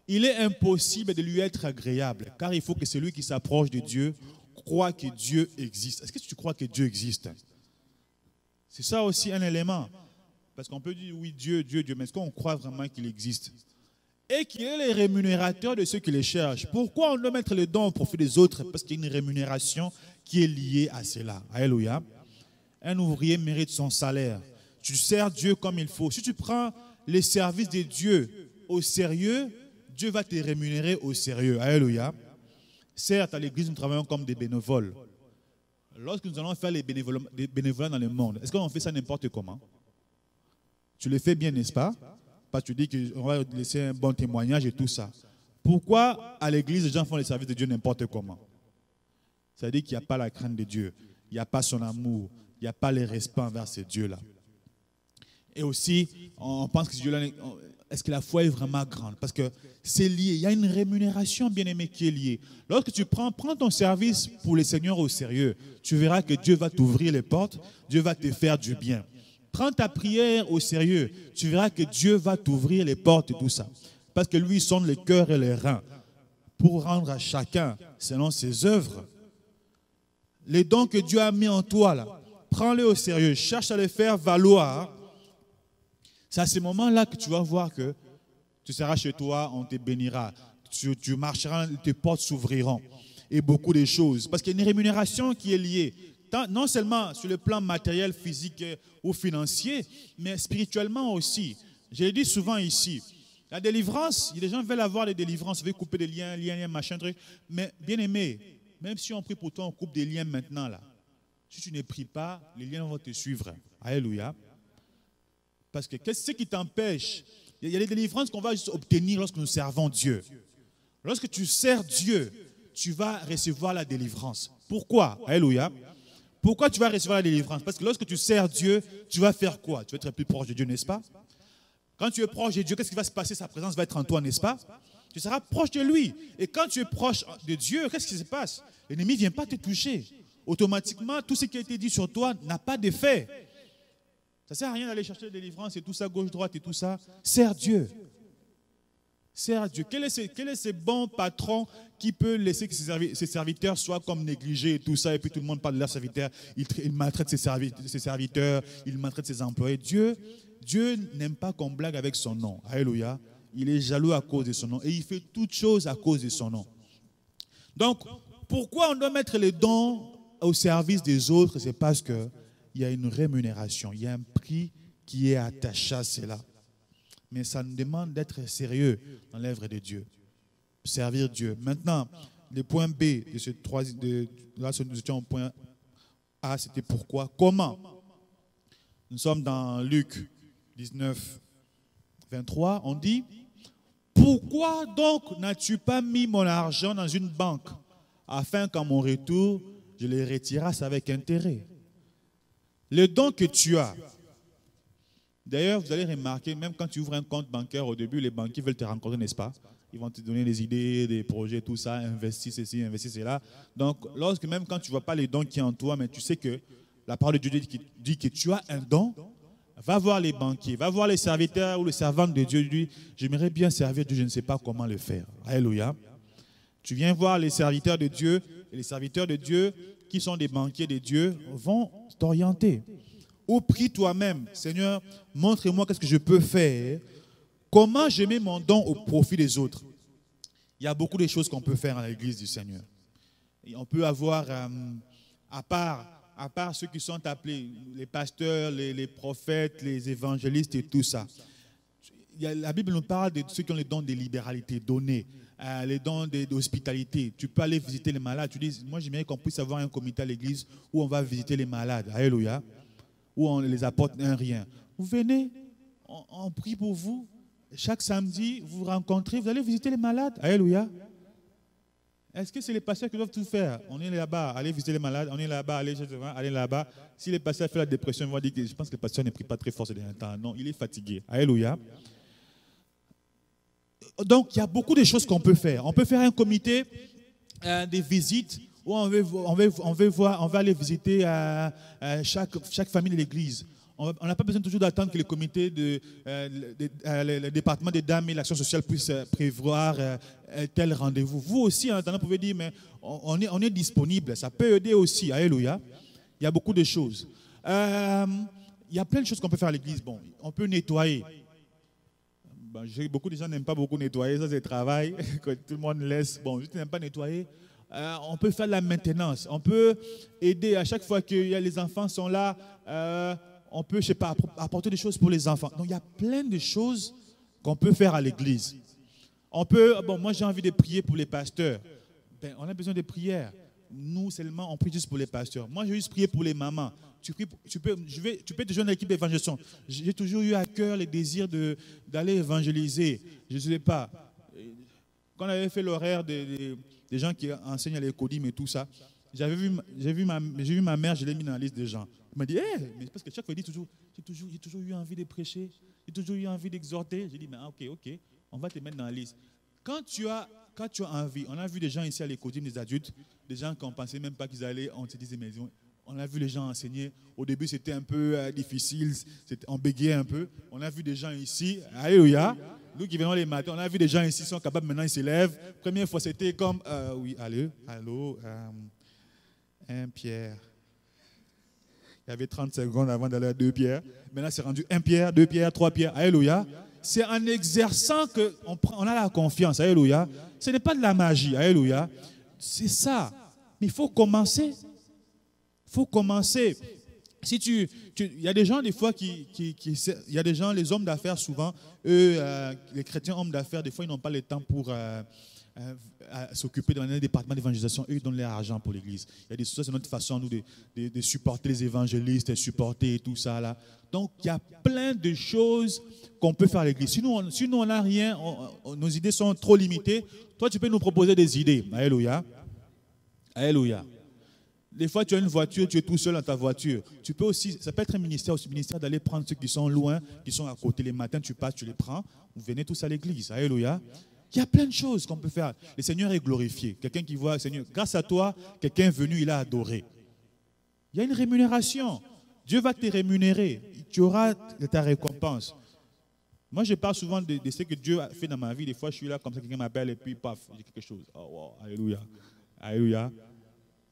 il est impossible de lui être agréable, car il faut que celui qui s'approche de Dieu croit que Dieu existe. Est-ce que tu crois que Dieu existe? C'est ça aussi un élément. Parce qu'on peut dire, oui, Dieu, mais est-ce qu'on croit vraiment qu'il existe? Et qu'il est le rémunérateur de ceux qui les cherchent. Pourquoi on doit mettre les dons au profit des autres? Parce qu'il y a une rémunération qui est liée à cela. Alléluia. Un ouvrier mérite son salaire. Tu sers Dieu comme il faut. Si tu prends les services de Dieu au sérieux, Dieu va te rémunérer au sérieux. Alléluia. Certes, à l'église, nous travaillons comme des bénévoles. Lorsque nous allons faire les bénévolats dans le monde, est-ce qu'on fait ça n'importe comment? Tu le fais bien, n'est-ce pas? Parce que tu dis qu'on va laisser un bon témoignage et tout ça. Pourquoi à l'église, les gens font les services de Dieu n'importe comment? Ça veut dire qu'il n'y a pas la crainte de Dieu. Il n'y a pas son amour. Il n'y a pas le respect envers ce Dieu-là. Et aussi, on pense que ce Dieu-là, est-ce que la foi est vraiment grande? Parce que c'est lié. Il y a une rémunération, bien-aimé, qui est liée. Lorsque tu prends ton service pour le Seigneur au sérieux, tu verras que Dieu va t'ouvrir les portes, Dieu va te faire du bien. Prends ta prière au sérieux, tu verras que Dieu va t'ouvrir les portes et tout ça. Parce que lui, il sonde les cœurs et les reins pour rendre à chacun selon ses œuvres. Les dons que Dieu a mis en toi, là, prends-les au sérieux, cherche à les faire valoir. C'est à ce moment-là que tu vas voir que tu seras chez toi, on te bénira. Tu marcheras, tes portes s'ouvriront. Et beaucoup de choses. Parce qu'il y a une rémunération qui est liée. Non seulement sur le plan matériel, physique ou financier, mais spirituellement aussi. Je l'ai dit souvent ici. La délivrance, les gens veulent avoir des délivrances, veulent couper des liens, machin, truc. Mais bien aimé, même si on prie pour toi, on coupe des liens maintenant là. Si tu ne pries pas, les liens vont te suivre. Alléluia. Parce que qu'est-ce qui t'empêche? Il y a des délivrances qu'on va juste obtenir lorsque nous servons Dieu. Lorsque tu sers Dieu, tu vas recevoir la délivrance. Pourquoi? Alléluia. Pourquoi tu vas recevoir la délivrance? Parce que lorsque tu sers Dieu, tu vas faire quoi? Tu vas être plus proche de Dieu, n'est-ce pas? Quand tu es proche de Dieu, qu'est-ce qui va se passer? Sa présence va être en toi, n'est-ce pas? Tu seras proche de lui. Et quand tu es proche de Dieu, qu'est-ce qui se passe? L'ennemi ne vient pas te toucher. Automatiquement, tout ce qui a été dit sur toi n'a pas d'effet. Ça ne sert à rien d'aller chercher la délivrance et tout ça, gauche-droite et tout ça. Sers Dieu. Sers Dieu. Quel est ce bon patron qui peut laisser que ses serviteurs soient comme négligés et tout ça, et puis tout le monde parle de leurs serviteurs, il maltraite ses serviteurs, il maltraite ses employés. Dieu n'aime pas qu'on blague avec son nom. Alléluia. Il est jaloux à cause de son nom et il fait toutes choses à cause de son nom. Donc, pourquoi on doit mettre les dons au service des autres? C'est parce qu'il y a une rémunération, il y a un prix qui est attaché à cela. Mais ça nous demande d'être sérieux dans l'œuvre de Dieu. Servir Dieu. Maintenant, le point B de ce troisième, là nous étions au point A, c'était pourquoi. Comment? Nous sommes dans Luc 19, 23. On dit, pourquoi donc n'as-tu pas mis mon argent dans une banque afin qu'à mon retour, je le retirasse avec intérêt? Le don que tu as. D'ailleurs, vous allez remarquer, même quand tu ouvres un compte bancaire, au début, les banquiers veulent te rencontrer, n'est-ce pas? Ils vont te donner des idées, des projets, tout ça, investis ceci, investis cela. Donc, même quand tu ne vois pas les dons qui sont en toi, mais tu sais que la parole de Dieu dit que tu as un don, va voir les banquiers, va voir les serviteurs ou les servantes de Dieu. Lui, j'aimerais bien servir Dieu, je ne sais pas comment le faire. Alléluia. Tu viens voir les serviteurs de Dieu, et les serviteurs de Dieu qui sont des banquiers de Dieu vont t'orienter. Ou prie toi-même, Seigneur, montre-moi qu'est-ce que je peux faire. Comment je mets mon don au profit des autres? Il y a beaucoup de choses qu'on peut faire à l'église du Seigneur. Et on peut avoir, à part ceux qui sont appelés, les pasteurs, les prophètes, les évangélistes et tout ça. La Bible nous parle de ceux qui ont les dons de libéralité, donnés, les dons d'hospitalité. Tu peux aller visiter les malades. Tu dis, moi j'aimerais qu'on puisse avoir un comité à l'église où on va visiter les malades. Alléluia. Où on les apporte un rien. Vous venez, on prie pour vous. Chaque samedi, vous vous rencontrez, vous allez visiter les malades. Alléluia. Est-ce que c'est les pasteurs qui doivent tout faire? On est là-bas, allez visiter les malades. On est là-bas, allez là-bas. Si les pasteurs font la dépression, ils vont dire que je pense que le pasteur ne prie pas très fort ces derniers temps. Non, il est fatigué. Alléluia. Donc, il y a beaucoup de choses qu'on peut faire. On peut faire un comité, des visites, où on va aller visiter chaque famille de l'église. On n'a pas besoin toujours d'attendre que le comité, le département des dames et l'action sociale puisse prévoir tel rendez-vous. Vous aussi, en attendant, vous pouvez dire, mais on est disponible. Ça peut aider aussi. Alléluia. Il y a beaucoup de choses. Il y a plein de choses qu'on peut faire à l'église. Bon, on peut nettoyer. Beaucoup de gens n'aiment pas beaucoup nettoyer. Ça, c'est le travail que tout le monde laisse. Bon, je n'aime pas nettoyer. On peut faire de la maintenance. On peut aider à chaque fois que les enfants sont là. On peut, je sais pas, apporter des choses pour les enfants. Donc, il y a plein de choses qu'on peut faire à l'église. On peut, moi j'ai envie de prier pour les pasteurs. On a besoin de prières. Nous seulement, on prie juste pour les pasteurs. Moi, j'ai juste prié pour les mamans. Tu peux te joindre à l'équipe d'évangélisation. J'ai toujours eu à cœur le désir d'aller évangéliser. Je ne sais pas. Quand on avait fait l'horaire des gens qui enseignent à l'écodim et tout ça, j'ai vu ma mère, je l'ai mis dans la liste des gens. Elle m'a dit, mais parce que chaque fois, j'ai toujours eu envie de prêcher, j'ai toujours eu envie d'exhorter. J'ai dit, mais ok, on va te mettre dans la liste. Quand tu as envie, on a vu des gens ici à l'écodim, des adultes, des gens qu'on ne pensait même pas qu'ils allaient, on se disait, mais on a vu les gens enseigner. Au début, c'était un peu difficile, on bégayait un peu. On a vu des gens ici, alléluia. Nous qui venons les matins, on a vu des gens ici qui sont capables, maintenant ils s'élèvent. Première fois, c'était comme, oui, allô, 1 Pierre. Il y avait 30 secondes avant d'aller à 2 Pierre. Maintenant, c'est rendu 1 Pierre, 2 Pierre, 3 Pierre. Alléluia. C'est en exerçant qu'on a la confiance. Alléluia. Ce n'est pas de la magie. Alléluia. C'est ça. Mais il faut commencer. Il faut commencer. Si il y a des gens, des fois, il y a des gens, les hommes d'affaires, souvent, eux, les chrétiens hommes d'affaires, des fois, ils n'ont pas le temps pour s'occuper d'un département d'évangélisation. Eux, ils donnent leur argent pour l'église. Il y a des choses, c'est notre façon, nous, de supporter les évangélistes, de supporter tout ça, là. Donc, il y a plein de choses qu'on peut faire à l'église. Si nous, on n'a rien, nos idées sont trop limitées, toi, tu peux nous proposer des idées. Alléluia. Alléluia. Des fois, tu as une voiture, tu es tout seul dans ta voiture. Tu peux aussi, ça peut être un ministère d'aller prendre ceux qui sont loin, qui sont à côté. Les matins, tu passes, tu les prends. Vous venez tous à l'église. Alléluia. Il y a plein de choses qu'on peut faire. Le Seigneur est glorifié. Quelqu'un qui voit le Seigneur, grâce à toi, quelqu'un est venu, il a adoré. Il y a une rémunération. Dieu va te rémunérer. Tu auras ta récompense. Moi, je parle souvent de ce que Dieu a fait dans ma vie. Des fois, je suis là comme ça, quelqu'un m'appelle et puis paf, j'ai quelque chose. Oh, wow, alléluia. Alléluia.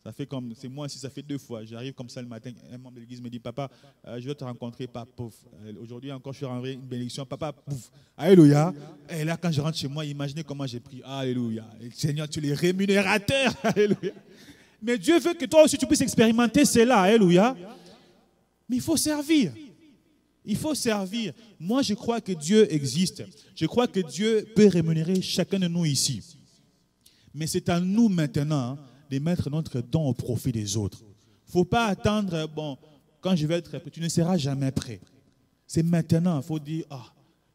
Ça fait comme, c'est moi aussi, ça fait 2 fois. J'arrive comme ça le matin, un membre de l'église me dit, papa, je vais te rencontrer, pas pouf. Aujourd'hui encore, je suis rentré une bénédiction, papa, pouf. Alléluia. Et là, quand je rentre chez moi, imaginez comment j'ai pris. Alléluia. Et Seigneur, tu es le rémunérateur. Alléluia. Mais Dieu veut que toi aussi, tu puisses expérimenter cela. Alléluia. Mais il faut servir. Il faut servir. Moi, je crois que Dieu existe. Je crois que Dieu peut rémunérer chacun de nous ici. Mais c'est à nous maintenant, de mettre notre don au profit des autres. Il ne faut pas attendre, quand je vais être prêt, tu ne seras jamais prêt. C'est maintenant, il faut dire,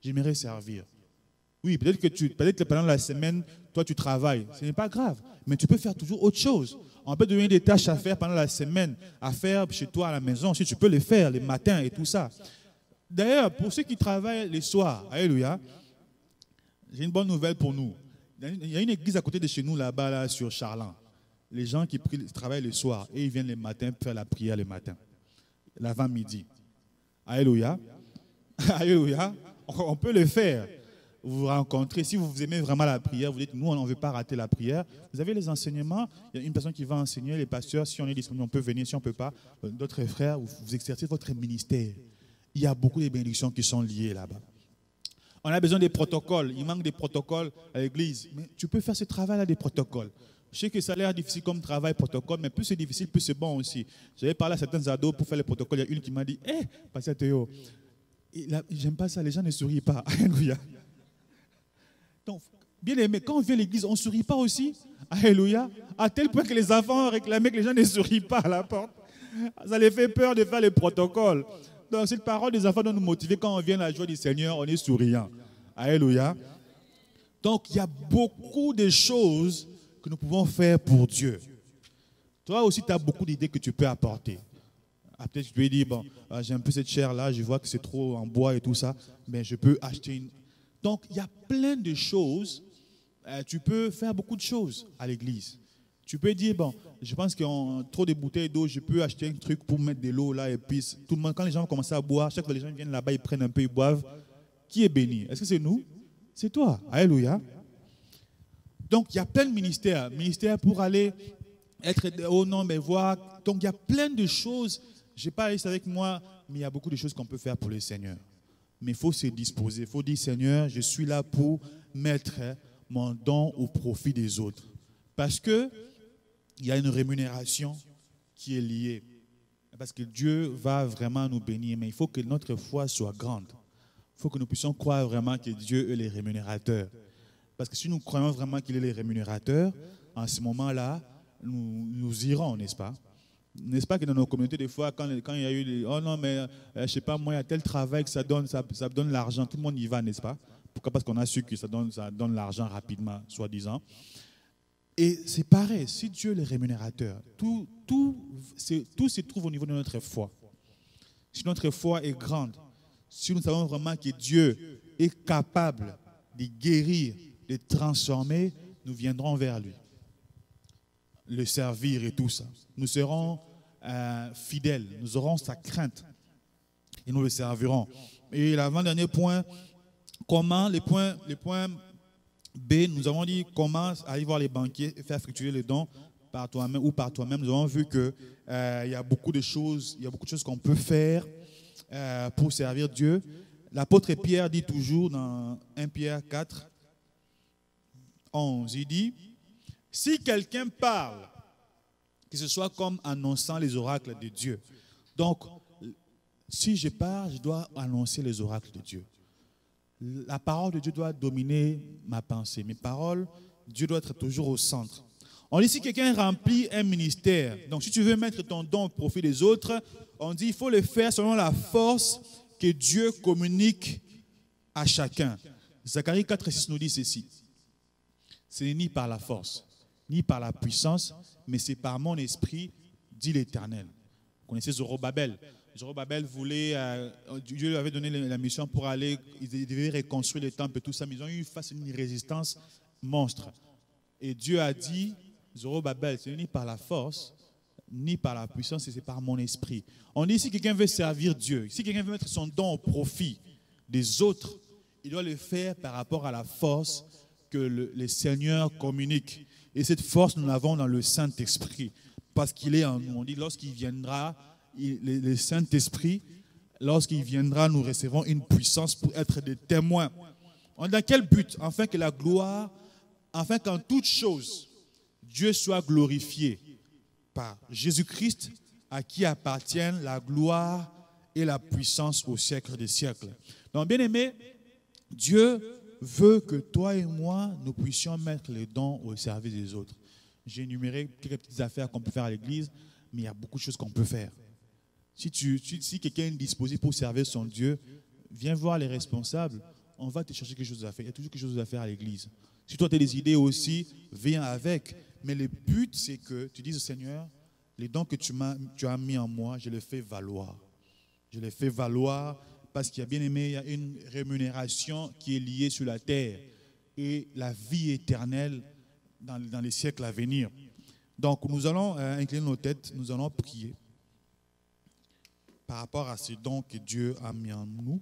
j'aimerais servir. Oui, peut-être que pendant la semaine, toi tu travailles, ce n'est pas grave, mais tu peux faire toujours autre chose. On peut donner des tâches à faire pendant la semaine, à faire chez toi à la maison, si tu peux les faire les matins et tout ça. D'ailleurs, pour ceux qui travaillent les soirs, alléluia, j'ai une bonne nouvelle pour nous. Il y a une église à côté de chez nous, là-bas, là, sur Charlan. Les gens qui travaillent le soir et ils viennent le matin pour faire la prière le matin, l'avant-midi. Alléluia. Alléluia. On peut le faire. Vous vous rencontrez. Si vous aimez vraiment la prière, vous dites, nous, on ne veut pas rater la prière. Vous avez les enseignements. Il y a une personne qui va enseigner. Les pasteurs, si on est disponible, on peut venir. Si on ne peut pas, d'autres frères, vous exercez votre ministère. Il y a beaucoup de bénédictions qui sont liées là-bas. On a besoin des protocoles. Il manque des protocoles à l'église. Mais tu peux faire ce travail-là des protocoles. Je sais que ça a l'air difficile comme travail, protocole, mais plus c'est difficile, plus c'est bon aussi. J'avais parlé à certains ados pour faire les protocoles. Il y a une qui m'a dit, hé, Pasteur Théo, j'aime pas ça, les gens ne sourient pas. Alléluia. Donc, bien aimé, quand on vient à l'église, on ne sourit pas aussi. Alléluia. À tel point que les enfants réclamaient que les gens ne sourient pas à la porte. Ça les fait peur de faire les protocoles. Donc, cette parole des enfants doit nous motiver quand on vient à la joie du Seigneur, on est souriant. Alléluia. Donc, il y a beaucoup de choses que nous pouvons faire pour Dieu. Toi aussi, tu as beaucoup d'idées que tu peux apporter. Peut-être que tu peux dire, bon, j'ai un peu cette chair-là, je vois que c'est trop en bois et tout ça, mais je peux acheter une... Donc, il y a plein de choses. Tu peux faire beaucoup de choses à l'église. Tu peux dire, bon, je pense qu'il y a trop de bouteilles d'eau, je peux acheter un truc pour mettre de l'eau là, et puis tout le monde, quand les gens commencent à boire, chaque fois que les gens viennent là-bas, ils prennent un peu, ils boivent. Qui est béni? Est-ce que c'est nous? C'est toi. Alléluia. Donc, il y a plein de ministères. Ministères pour aller être au nom, mais voir. Donc, il y a plein de choses. Je n'ai pas ça avec moi, mais il y a beaucoup de choses qu'on peut faire pour le Seigneur. Mais il faut se disposer. Il faut dire, Seigneur, je suis là pour mettre mon don au profit des autres. Parce qu'il y a une rémunération qui est liée. Parce que Dieu va vraiment nous bénir. Mais il faut que notre foi soit grande. Il faut que nous puissions croire vraiment que Dieu est le rémunérateur. Parce que si nous croyons vraiment qu'il est le rémunérateur, en ce moment-là, nous irons, n'est-ce pas? N'est-ce pas que dans nos communautés, des fois, quand il y a eu oh non, mais je ne sais pas, moi, il y a tel travail que ça donne l'argent, tout le monde y va, n'est-ce pas? Pourquoi? Parce qu'on a su que ça donne l'argent rapidement, soi-disant. Et c'est pareil, si Dieu est le rémunérateur, tout se trouve au niveau de notre foi. Si notre foi est grande, si nous savons vraiment que Dieu est capable de guérir, de transformer, nous viendrons vers lui. Le servir et tout ça. Nous serons fidèles, nous aurons sa crainte et nous le servirons. Et l'avant-dernier point, comment, le point B, nous avons dit comment aller voir les banquiers et faire fructuer les dons par toi-même ou par toi-même. Nous avons vu qu'il y a beaucoup de choses qu'on peut faire pour servir Dieu. L'apôtre Pierre dit toujours dans 1 Pierre 4, 11, il dit, si quelqu'un parle, que ce soit comme annonçant les oracles de Dieu. Donc, si je parle, je dois annoncer les oracles de Dieu. La parole de Dieu doit dominer ma pensée. Mes paroles, Dieu doit être toujours au centre. On dit si quelqu'un remplit un ministère, donc si tu veux mettre ton don au profit des autres, on dit il faut le faire selon la force que Dieu communique à chacun. Zacharie 4,6 nous dit ceci. Ce n'est ni par la force, ni par la puissance, mais c'est par mon esprit, dit l'Éternel. Vous connaissez Zorobabel. Zorobabel voulait, Dieu lui avait donné la mission pour aller, il devait reconstruire le temple et tout ça, mais ils ont eu face à une résistance monstre. Et Dieu a dit, Zorobabel, ce n'est ni par la force, ni par la puissance, c'est par mon esprit. On dit si quelqu'un veut servir Dieu, si quelqu'un veut mettre son don au profit des autres, il doit le faire par rapport à la force que le Seigneur communique. Et cette force, nous l'avons dans le Saint-Esprit, parce qu'il est en nous. On dit lorsqu'il viendra, le Saint-Esprit, lorsqu'il viendra, nous recevons une puissance pour être des témoins. Dans quel but? Afin que la gloire, afin qu'en toute chose, Dieu soit glorifié par Jésus-Christ, à qui appartiennent la gloire et la puissance au siècle des siècles. Donc, bien aimé, Dieu veut que toi et moi, nous puissions mettre les dons au service des autres. J'ai énuméré quelques petites affaires qu'on peut faire à l'église, mais il y a beaucoup de choses qu'on peut faire. Si quelqu'un est disposé pour servir son Dieu, viens voir les responsables, on va te chercher quelque chose à faire. Il y a toujours quelque chose à faire à l'église. Si toi tu as des idées aussi, viens avec. Mais le but, c'est que tu dises au Seigneur, les dons que tu as mis en moi, je les fais valoir. Je les fais valoir parce qu'il y a bien aimé, il y a une rémunération qui est liée sur la terre. et la vie éternelle dans les siècles à venir. Donc nous allons incliner nos têtes, nous allons prier par rapport à ces dons que Dieu a mis en nous.